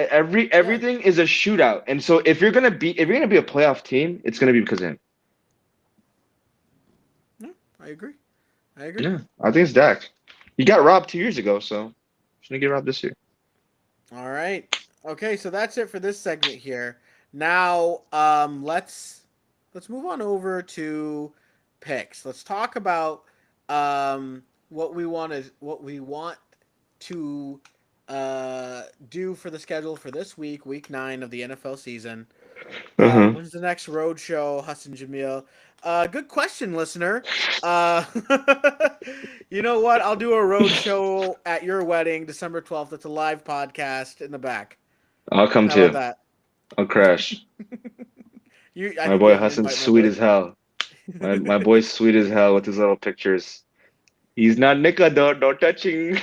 B: yeah,
A: everything is a shootout. And so if you're gonna be a playoff team, it's gonna be because of him.
B: yeah. I agree. I agree.
A: Yeah, I think it's Dak. He got robbed 2 years ago, so shouldn't get robbed this year.
B: All right. Okay, so that's it for this segment here. Now, let's move on over to picks. Let's talk about what we want to do for the schedule for this week, week 9 of the NFL season.
A: Uh-huh.
B: When's the next road show, Hassan Jamil? Good question, listener. Uh, you know what? I'll do a road show at your wedding, December 12th. It's a live podcast in the back.
A: I'll come
B: How about
A: too.
B: that?
A: I'll crash.
B: I
A: My
B: think you
A: boy
B: have to
A: Hassan's
B: invite my
A: sweet
B: buddy.
A: as hell. My boy's sweet as hell with his little pictures. He's not Nika though, no touching.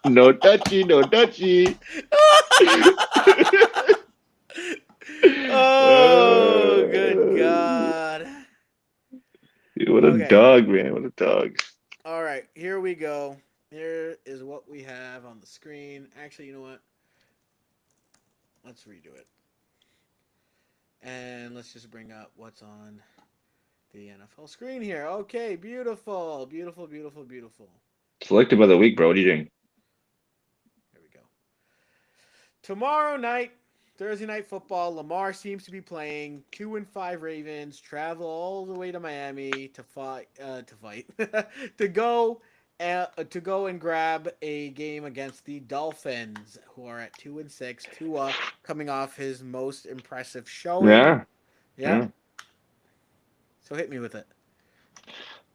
A: No touchy, no touchy.
B: Oh, good God.
A: What a
B: Okay.
A: dog, man. What a dog.
B: All right. Here we go. Here is what we have on the screen. Actually, you know what? Let's redo it. And let's just bring up what's on the NFL screen here. Okay. Beautiful. Beautiful, beautiful, beautiful.
A: Selected by the week, bro. What are you doing?
B: Here we go. Tomorrow night, Thursday night football. Lamar seems to be playing. 2-5 Ravens travel all the way to Miami to fight. To go. To go and grab a game against the Dolphins, who are at 2-6. Tua coming off his most impressive showing.
A: Yeah.
B: Yeah.
A: Yeah.
B: So hit me with it.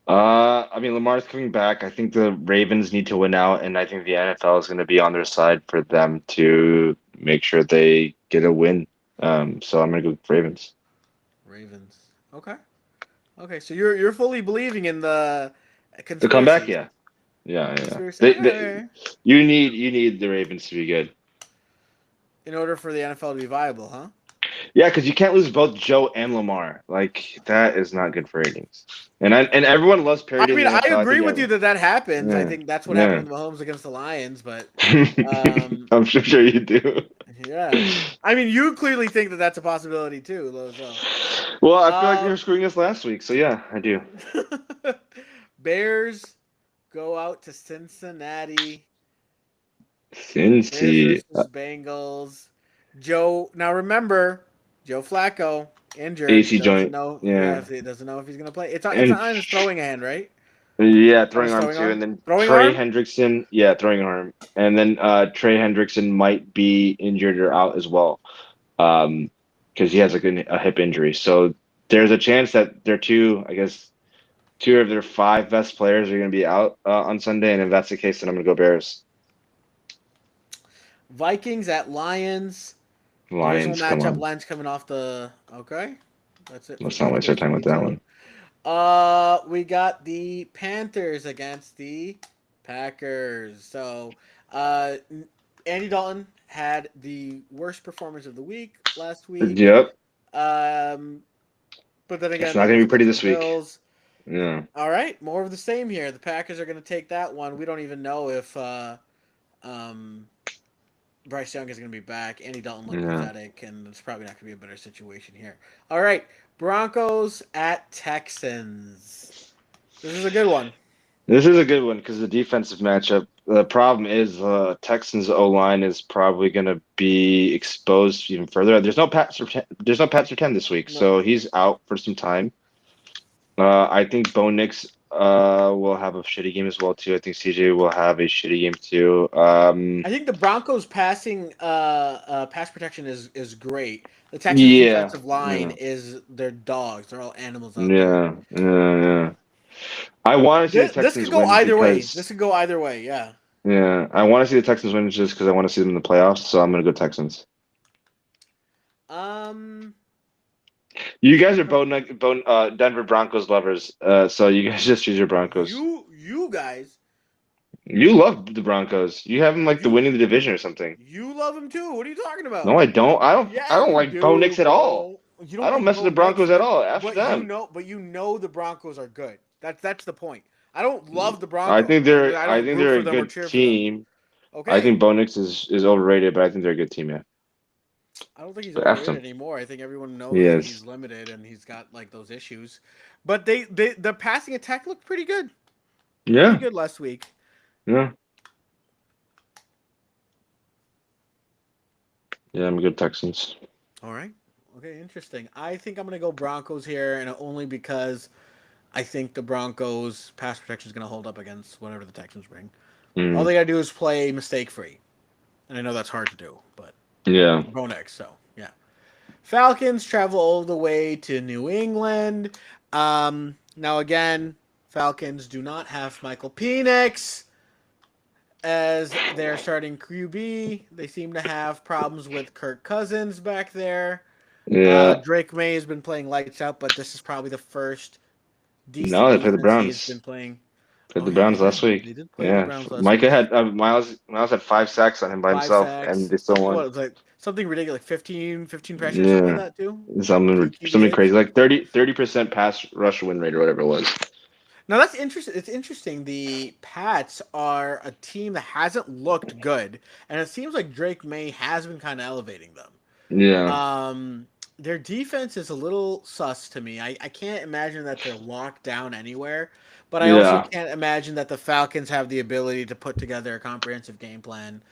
A: I mean, Lamar's coming back. I think the Ravens need to win out, and I think the NFL is going to be on their side for them to make sure they get a win. So I'm going to go with Ravens.
B: Ravens. Okay. Okay. So you're fully believing in the
A: The comeback,
B: conspiracy.
A: yeah, yeah, yeah.
B: Conspiracy.
A: They
B: Okay.
A: you need the Ravens to be good.
B: In order for the NFL to be viable, huh?
A: Yeah, because you can't lose both Joe and Lamar. Like that is not good for ratings. And everyone loves
B: I
A: parity in
B: mean,
A: the
B: I
A: NFL. I
B: agree
A: think
B: with you that that happens. I
A: yeah,
B: think that's what
A: yeah.
B: happened with Mahomes against the Lions. But um,
A: I'm sure you do.
B: yeah, I mean, you clearly think that that's a possibility too, Lozo.
A: Well, I feel like they
B: Uh,
A: were screwing us last week, so yeah, I do.
B: Bears go out to Cincinnati. Bears
A: Cincy.
B: versus Bengals. Joe. Now remember, Joe Flacco injured.
A: AC
B: Doesn't
A: joint.
B: know. Yeah,
A: Yeah.
B: if he doesn't know if he's gonna play. It's
A: And
B: on his throwing hand, right?
A: yeah,
B: On
A: throwing
B: his
A: arm
B: throwing
A: too.
B: arm.
A: And then
B: Throwing
A: Trey
B: arm.
A: Hendrickson, yeah, throwing arm. And then Trey Hendrickson might be injured or out as well. Because he has a hip injury. So there's a chance that their I guess, two of their five best players are going to be out on Sunday. And if that's the case, then I'm going to go Bears.
B: Vikings at Lions. Divisional
A: Lions, come
B: matchup.
A: on.
B: Lions coming off the. Okay. That's it for
A: Let's not waste our
B: Vikings
A: time with
B: week
A: that
B: 2.
A: one.
B: We got the Panthers against the Packers. So, Andy Dalton had the worst performance of the week last week.
A: Yep.
B: Um, but then
A: It's
B: again,
A: not
B: it
A: going
B: was
A: to be pretty
B: against the
A: this week.
B: Bills.
A: Yeah.
B: All right, more of the same here. The Packers are going to take that one. We don't even know if um, Bryce Young is going to be back. Andy Dalton looked
A: Yeah.
B: pathetic, and it's probably not going to be a better situation here. All right, Broncos at Texans. This is a good one.
A: This is a good one because the defensive matchup. The problem is Texans O line is probably going to be exposed even further. There's no Pat Surtain this week,
B: No,
A: so he's out for some time. I think Bo Nix will have a shitty game as well too. I think CJ will have a shitty game too.
B: I think the Broncos passing pass protection is great. The Texans
A: Yeah,
B: defensive line
A: yeah,
B: is they're dogs. They're all animals out there.
A: yeah, yeah, yeah. I want to see the
B: This could
A: Texans
B: go
A: win
B: either way. This
A: because
B: could go either way. Yeah.
A: yeah, I want to see the Texans win just because I want to see them in the playoffs. So I'm gonna go Texans.
B: Um.
A: You guys are Denver Broncos lovers, so you guys just choose your Broncos.
B: You guys,
A: You love the Broncos. You have them like the
B: you
A: winning the division or something.
B: you love him too. What are you talking
A: No,
B: about?
A: I don't. I don't.
B: Yeah,
A: I don't
B: you
A: like Bo
B: do,
A: Nix at all.
B: bro. You
A: I
B: don't
A: don't
B: like
A: mess with
B: Bo
A: the
B: Nix,
A: Broncos at all. After them,
B: but you know the Broncos are good. That's the point. I don't love the
A: I
B: Broncos.
A: think they're.
B: I
A: I
B: don't
A: think
B: root
A: they're
B: for
A: a
B: them or
A: good
B: cheer for them.
A: team. I
B: Okay.
A: think Bo Nix is overrated, but I think they're a good team. Yeah.
B: I don't think he's
A: But after
B: overrated
A: them,
B: anymore. I think everyone
A: he
B: knows that
A: is.
B: he's limited and he's got like those issues. But the passing attack looked pretty good. Pretty
A: Yeah.
B: good last week.
A: Yeah. Yeah, I'm good Texans.
B: All right. Okay, interesting. I think I'm gonna go Broncos here, and only because I think the Broncos pass protection is gonna hold up against whatever the Texans bring. All
A: Mm,
B: they gotta do is play mistake free, and I know that's hard to do, but
A: yeah.
B: Bo next. So yeah, Falcons travel all the way to New England. Now again, Falcons do not have Michael Penix as their starting QB. They seem to have problems with Kirk Cousins back there.
A: Yeah.
B: Drake May has been playing lights out, but this is probably the first decent
A: No, they played the
B: defense he has
A: Browns.
B: been playing.
A: Played
B: Oh
A: the
B: yeah, they
A: Browns last
B: did.
A: week.
B: They did play the
A: Yeah.
B: Browns last
A: Micah
B: week.
A: had Miles had 5 sacks on him by
B: Five
A: himself, and
B: sacks.
A: they still
B: What
A: won.
B: was like something ridiculous, like 15 pressures, something like
A: Yeah.
B: that too. Two
A: Something
B: TDs.
A: crazy, like 30% pass rush win rate or whatever it was.
B: Now that's interesting. It's interesting. The Pats are a team that hasn't looked good, and it seems like Drake May has been kind of elevating them.
A: Yeah.
B: Their defense is a little sus to me. I can't imagine that they're locked down anywhere, but I also
A: Yeah.
B: can't imagine that the Falcons have the ability to put together a comprehensive game plan,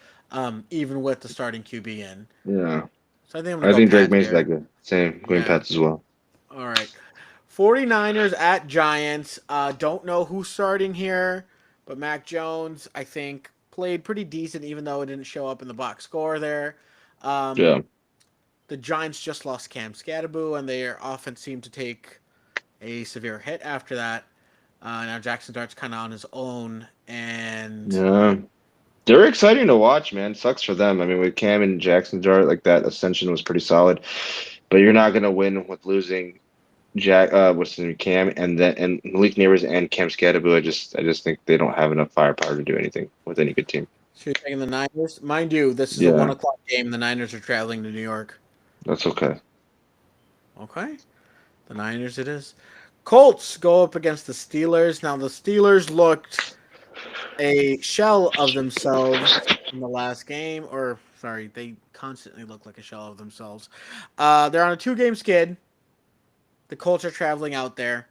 B: even with the starting QB in.
A: Yeah.
B: So I think I'm gonna
A: I
B: go
A: think Drake
B: Pats
A: May's that
B: here.
A: good. Same. Going
B: Yeah.
A: Pats as well.
B: All right. 49ers at Giants. Don't know who's starting here, but Mac Jones, I think, played pretty decent, even though it didn't show up in the box score there.
A: Yeah.
B: Um, the Giants just lost Cam Scatterboo, and their offense seemed to take a severe hit after that. Now Jackson Dart's kind of on his own, and
A: Yeah. They're exciting to watch, man. Sucks for them. I mean, with Cam and Jackson Dart, like that ascension was pretty solid. But you're not gonna win with losing what's his name, Cam, and Malik Neighbors and Cam Scadaboo. I just think they don't have enough firepower to do anything with any good team.
B: so you're taking the Niners. Mind you, this is a one
A: Yeah,
B: o'clock game. The Niners are traveling to New York.
A: that's okay.
B: Okay, the Niners it is. Colts go up against the Steelers. Now the Steelers looked a shell of themselves in the last game, or sorry, they constantly look like a shell of themselves. They're on a 2-game skid. The Colts are traveling out there.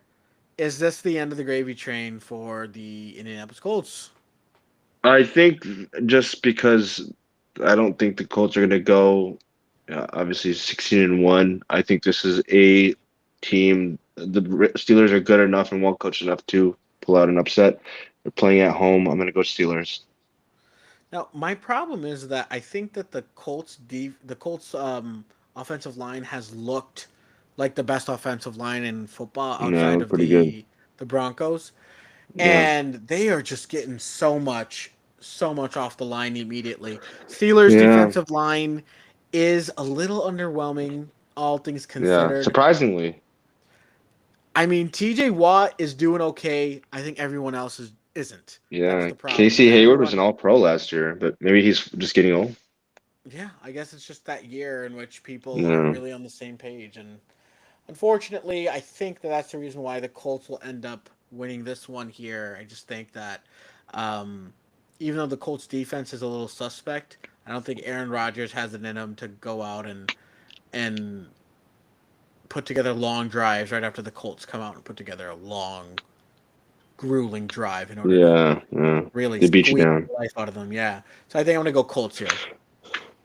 B: Is this the end of the gravy train for the Indianapolis Colts?
A: I think just because I don't think the Colts are gonna go, obviously 16-1. I think this is a team. The Steelers are good enough and well coached enough to pull out an upset. They're playing at home. I'm gonna go Steelers.
B: Now, my problem is that I think that the Colts offensive line has looked like the best offensive line in football outside
A: No,
B: of
A: pretty good.
B: the Broncos,
A: Yeah,
B: and they are just getting so much off the line immediately. Steelers
A: yeah,
B: defensive line is a little underwhelming, all things
A: yeah.
B: considered.
A: Surprisingly,
B: I mean, TJ Watt is doing okay. I think everyone else isn't. That's
A: yeah.
B: the problem. Is
A: Casey Hayward was
B: everyone?
A: an All-Pro last year, but maybe he's just getting old.
B: Yeah, I guess it's just that year in which people aren't
A: Yeah,
B: really on the same page, and unfortunately, I think that that's the reason why the Colts will end up winning this one here. I just think that um, even though the Colts defense is a little suspect, I don't think Aaron Rodgers has it in him to go out and put together long drives right after the Colts come out and put together a long, grueling drive in order to
A: yeah, yeah.
B: really
A: They beat you
B: squeeze
A: down.
B: the life out of them. Yeah, so I think I'm gonna go Colts here.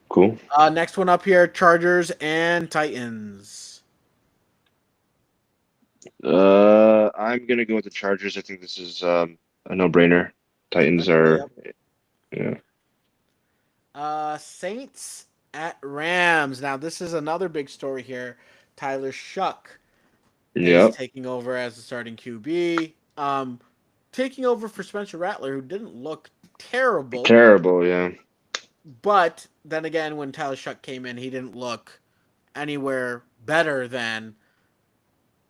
A: Cool.
B: Next one up here: Chargers and Titans.
A: I'm gonna go with the Chargers. I think this is a no-brainer. Titans
B: Okay.
A: are,
B: Yep.
A: yeah,
B: Saints at Rams. Now this is another big story here. Tyler Shuck is
A: yep,
B: taking over as the starting QB. Taking over for Spencer Rattler, who didn't look terrible,
A: terrible. Yeah,
B: but then again, when Tyler Shuck came in, he didn't look anywhere better than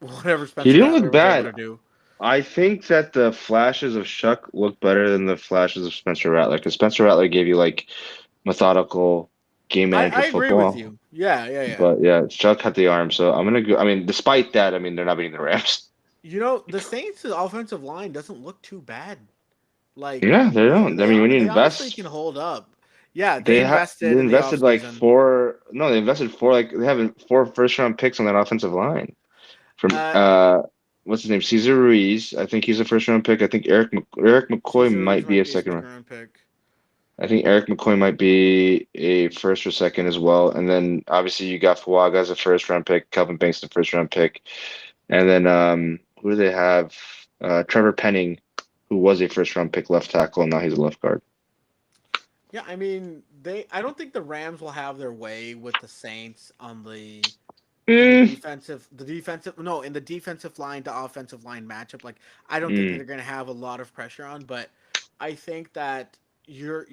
B: whatever
A: he
B: Spencer
A: didn't
B: Rattler
A: look
B: was able
A: bad.
B: to do.
A: I think that the flashes of Shuck look better than the flashes of Spencer Rattler because Spencer Rattler gave you like methodical game manager
B: I agree with
A: football.
B: you. Yeah, yeah, yeah.
A: But yeah, Chuck had the arm, so I'm gonna go. I mean, despite that, I mean they're not beating the Rams.
B: You know, the Saints' offensive line doesn't look too bad. Like
A: Yeah, they don't. I mean, when you
B: they honestly
A: invest,
B: can hold up. Yeah, they
A: they
B: invested in the
A: invested like
B: offseason.
A: four. No, they invested four. Like they have four first round picks on that offensive line from
B: Uh,
A: what's his name, Cesar Ruiz. I think he's a first round pick. I think Eric McCoy
B: Cesar Ruiz
A: might be
B: might
A: a
B: be a
A: second
B: second
A: round.
B: round pick.
A: I think Eric McCoy might be a first or second as well. And then obviously you got Fuaga as a first round pick, Kelvin Banks the first round pick. And then who do they have? Trevor Penning, who was a first round pick left tackle, and now he's a left guard.
B: Yeah, I mean, I don't think the Rams will have their way with the Saints on
A: Mm,
B: in the defensive line to offensive line matchup. Like, I don't think that
A: mm,
B: they're going to have a lot of pressure on, but I think that you're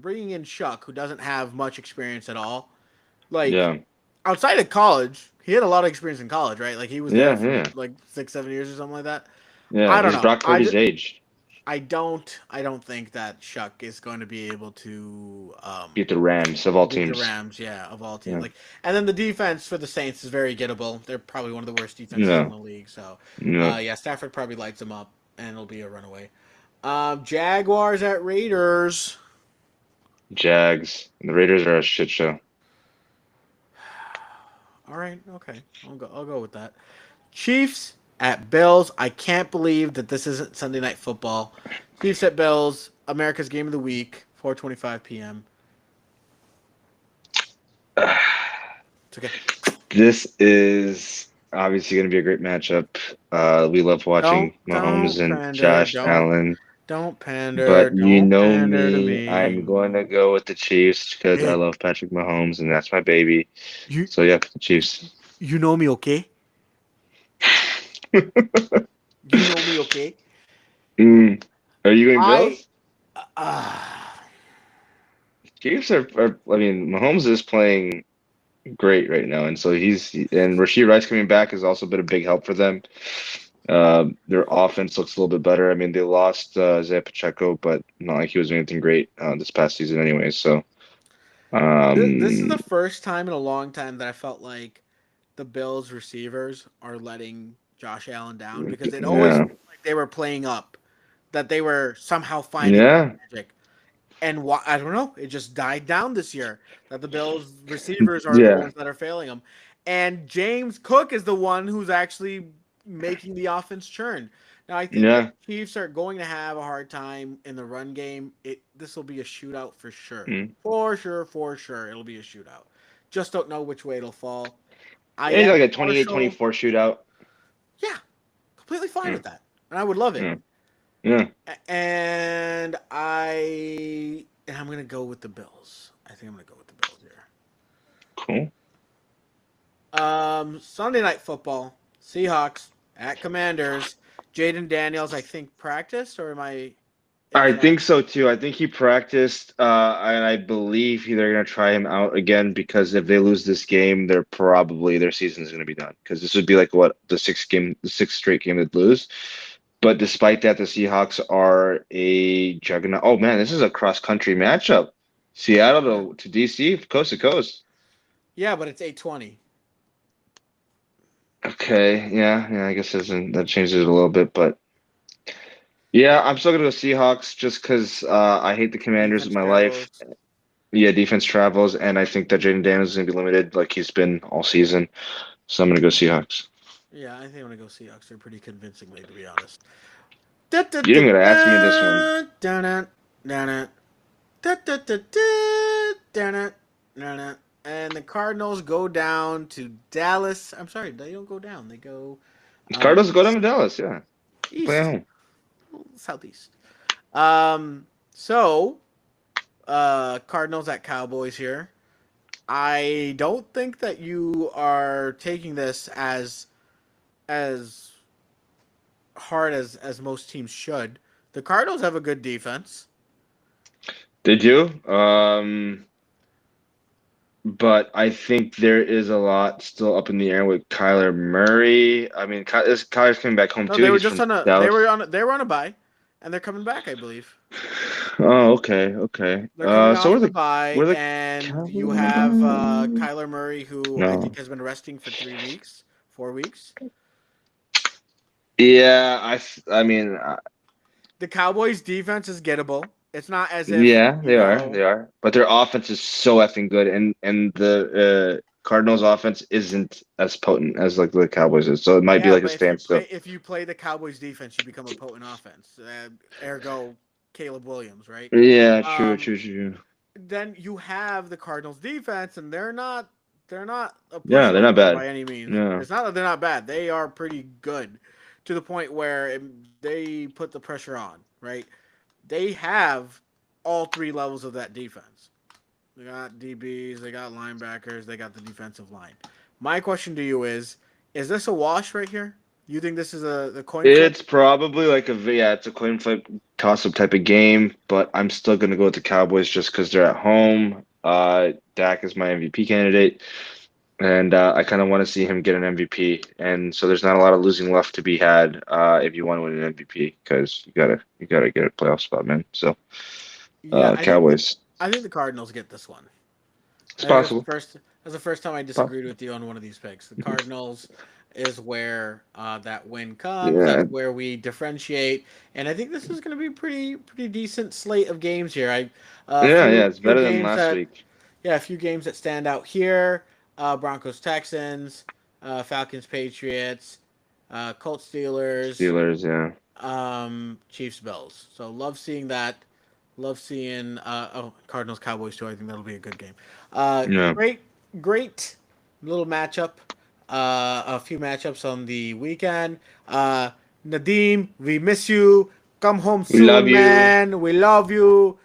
B: bringing in Shuck, who doesn't have much experience at all. Like,
A: yeah,
B: outside of college, he had a lot of experience in college, right? Like, he was there
A: yeah,
B: for
A: yeah,
B: like 6, 7 years or something like that.
A: yeah.
B: I don't
A: He's
B: know.
A: Brock Purdy's age.
B: I don't think that Shuck is going to be able to
A: Beat the Rams of all
B: beat the
A: teams.
B: Rams, yeah, of all teams.
A: Yeah,
B: Like, and then the defense for the Saints is very gettable. They're probably one of the worst defenses in
A: no,
B: the league. So,
A: no.
B: yeah, Stafford probably lights them up, and it'll be a runaway. Jaguars at Raiders.
A: Jags. The Raiders are a shit show.
B: All right, okay, I'll go with that. Chiefs at Bills. I can't believe that this isn't Sunday Night Football. Chiefs at Bills. America's game of the week. 4:25 p.m. It's okay.
A: This is obviously going to be a great matchup. We love watching Mahomes
B: Don't
A: and
B: pander.
A: Josh Allen,
B: Don't pander.
A: but you
B: Don't
A: know
B: pander to
A: me, I'm
B: me.
A: going to go with the Chiefs because I
B: Hey,
A: love Patrick Mahomes and that's my baby.
B: you
A: So yeah, the Chiefs.
B: you know me, okay? You know me, okay?
A: Mm. Are you going
B: I
A: Bills?
B: uh,
A: Chiefs are. I mean, Mahomes is playing great right now, and so and Rashid Rice coming back has also been a big help for them. Their offense looks a little bit better. I mean, they lost Isaiah Pacheco, but not like he was doing anything great this past season, anyway. So,
B: this is
A: um,
B: the first time in a long time that I felt like the Bills receivers are letting Josh Allen down because it always
A: yeah,
B: felt like they were playing up, that they were somehow finding
A: yeah,
B: magic. And I don't know, it just died down this year that the Bills receivers are the
A: yeah,
B: ones that are failing them. And James Cook is the one who's actually making the offense churn. Now I think the
A: yeah.
B: Chiefs are going to have a hard time in the run game. This will be a shootout for sure.
A: Mm.
B: For sure it'll be a shootout. Just don't know which way it'll fall. I
A: Maybe
B: am
A: like a
B: partial.
A: 28-24 shootout.
B: Yeah, completely fine
A: Yeah,
B: with that. And I would love it.
A: yeah, yeah.
B: And I'm gonna go with the Bills. I think I'm gonna go with the Bills here.
A: Cool.
B: Sunday night football. Seahawks at Commanders. Jaden Daniels, I think, practiced, or am I
A: I think
B: incorrect?
A: so too. I think he practiced, and I believe they're going to try him out again because if they lose this game, their season's going to be done. Because this would be like what the sixth straight game they'd lose. But despite that, the Seahawks are a juggernaut. Oh man, this is a cross country matchup.
B: Yeah.
A: Seattle to DC, coast to coast.
B: Yeah, but it's 8:20.
A: Okay, yeah. I guess that changes it a little bit, but yeah, I'm still gonna go Seahawks just because I hate the Commanders with
B: Defense
A: my life.
B: travels.
A: Yeah, defense travels, and I think that Jaden Daniels is going to be limited like he's been all season. So I'm going to go Seahawks.
B: Yeah, I think I'm gonna go Seahawks. They're pretty convincingly, to be honest.
A: You didn't going to ask me this one.
B: And the Cardinals go down to Dallas. I'm sorry, they don't go down. They go
A: Cardinals go down to
B: east,
A: Dallas. Yeah, play at
B: east,
A: home.
B: southeast. So Cardinals at Cowboys here. I don't think that you are taking this as hard as most teams should. The Cardinals have a good defense.
A: They do. But I think there is a lot still up in the air with Kyler Murray. I mean, Kyler's coming back home
B: No,
A: too.
B: they were
A: He's
B: just
A: from
B: on a
A: Dallas.
B: they were on a bye, and they're coming back, I believe.
A: Oh, okay, okay.
B: They're coming
A: So
B: off the bye,
A: were the
B: and you have
A: Cowboys?
B: Kyler Murray, who I
A: No.
B: think has been resting for 3 weeks, 4 weeks.
A: Yeah, I mean,
B: The Cowboys' defense is gettable. It's not as if
A: yeah,
B: you
A: they are.
B: know.
A: They are. But their offense is so effing good, and the Cardinals' offense isn't as potent as like the Cowboys is. So it might be
B: Yeah,
A: like a
B: but
A: standstill.
B: if you play the Cowboys' defense, you become a potent offense. Ergo, Caleb Williams, right?
A: Yeah, true,
B: Um,
A: true, true.
B: then you have the Cardinals defense, and they're not a
A: Yeah, they're not
B: pushover
A: bad.
B: by any means.
A: Yeah.
B: It's not that they're not bad. They are pretty good to the point where they put the pressure on, right? They have all three levels of that defense. They got DBs, they got linebackers, they got the defensive line. My question to you is this a wash right here? You think this is a coin flip?
A: It's probably like it's a coin flip toss up type of game, but I'm still gonna go with the Cowboys just because they're at home. Dak is my MVP candidate, and I kind of want to see him get an MVP. And so there's not a lot of losing left to be had if you want to win an MVP because you gotta get a playoff spot, man. So
B: Yeah,
A: Cowboys,
B: I think the Cardinals get this one.
A: it's
B: I think that's the
A: possible.
B: first. That's the first time I disagreed with you on one of these picks. The Cardinals is where that win comes.
A: Yeah,
B: That's where we differentiate, and I think this is going to be pretty decent slate of games here. A
A: yeah,
B: few
A: it's better than
B: games
A: last
B: that
A: week.
B: a few games that stand out here. Broncos Texans, Falcons Patriots, Colts Steelers,
A: Steelers, yeah,
B: Chiefs Bills. So love seeing that. Love seeing Cardinals Cowboys too. I think that'll be a good game.
A: yeah.
B: Great little matchup. A few matchups on the weekend. Nadim, we miss you. Come home
A: We love
B: soon,
A: you.
B: man. We love you.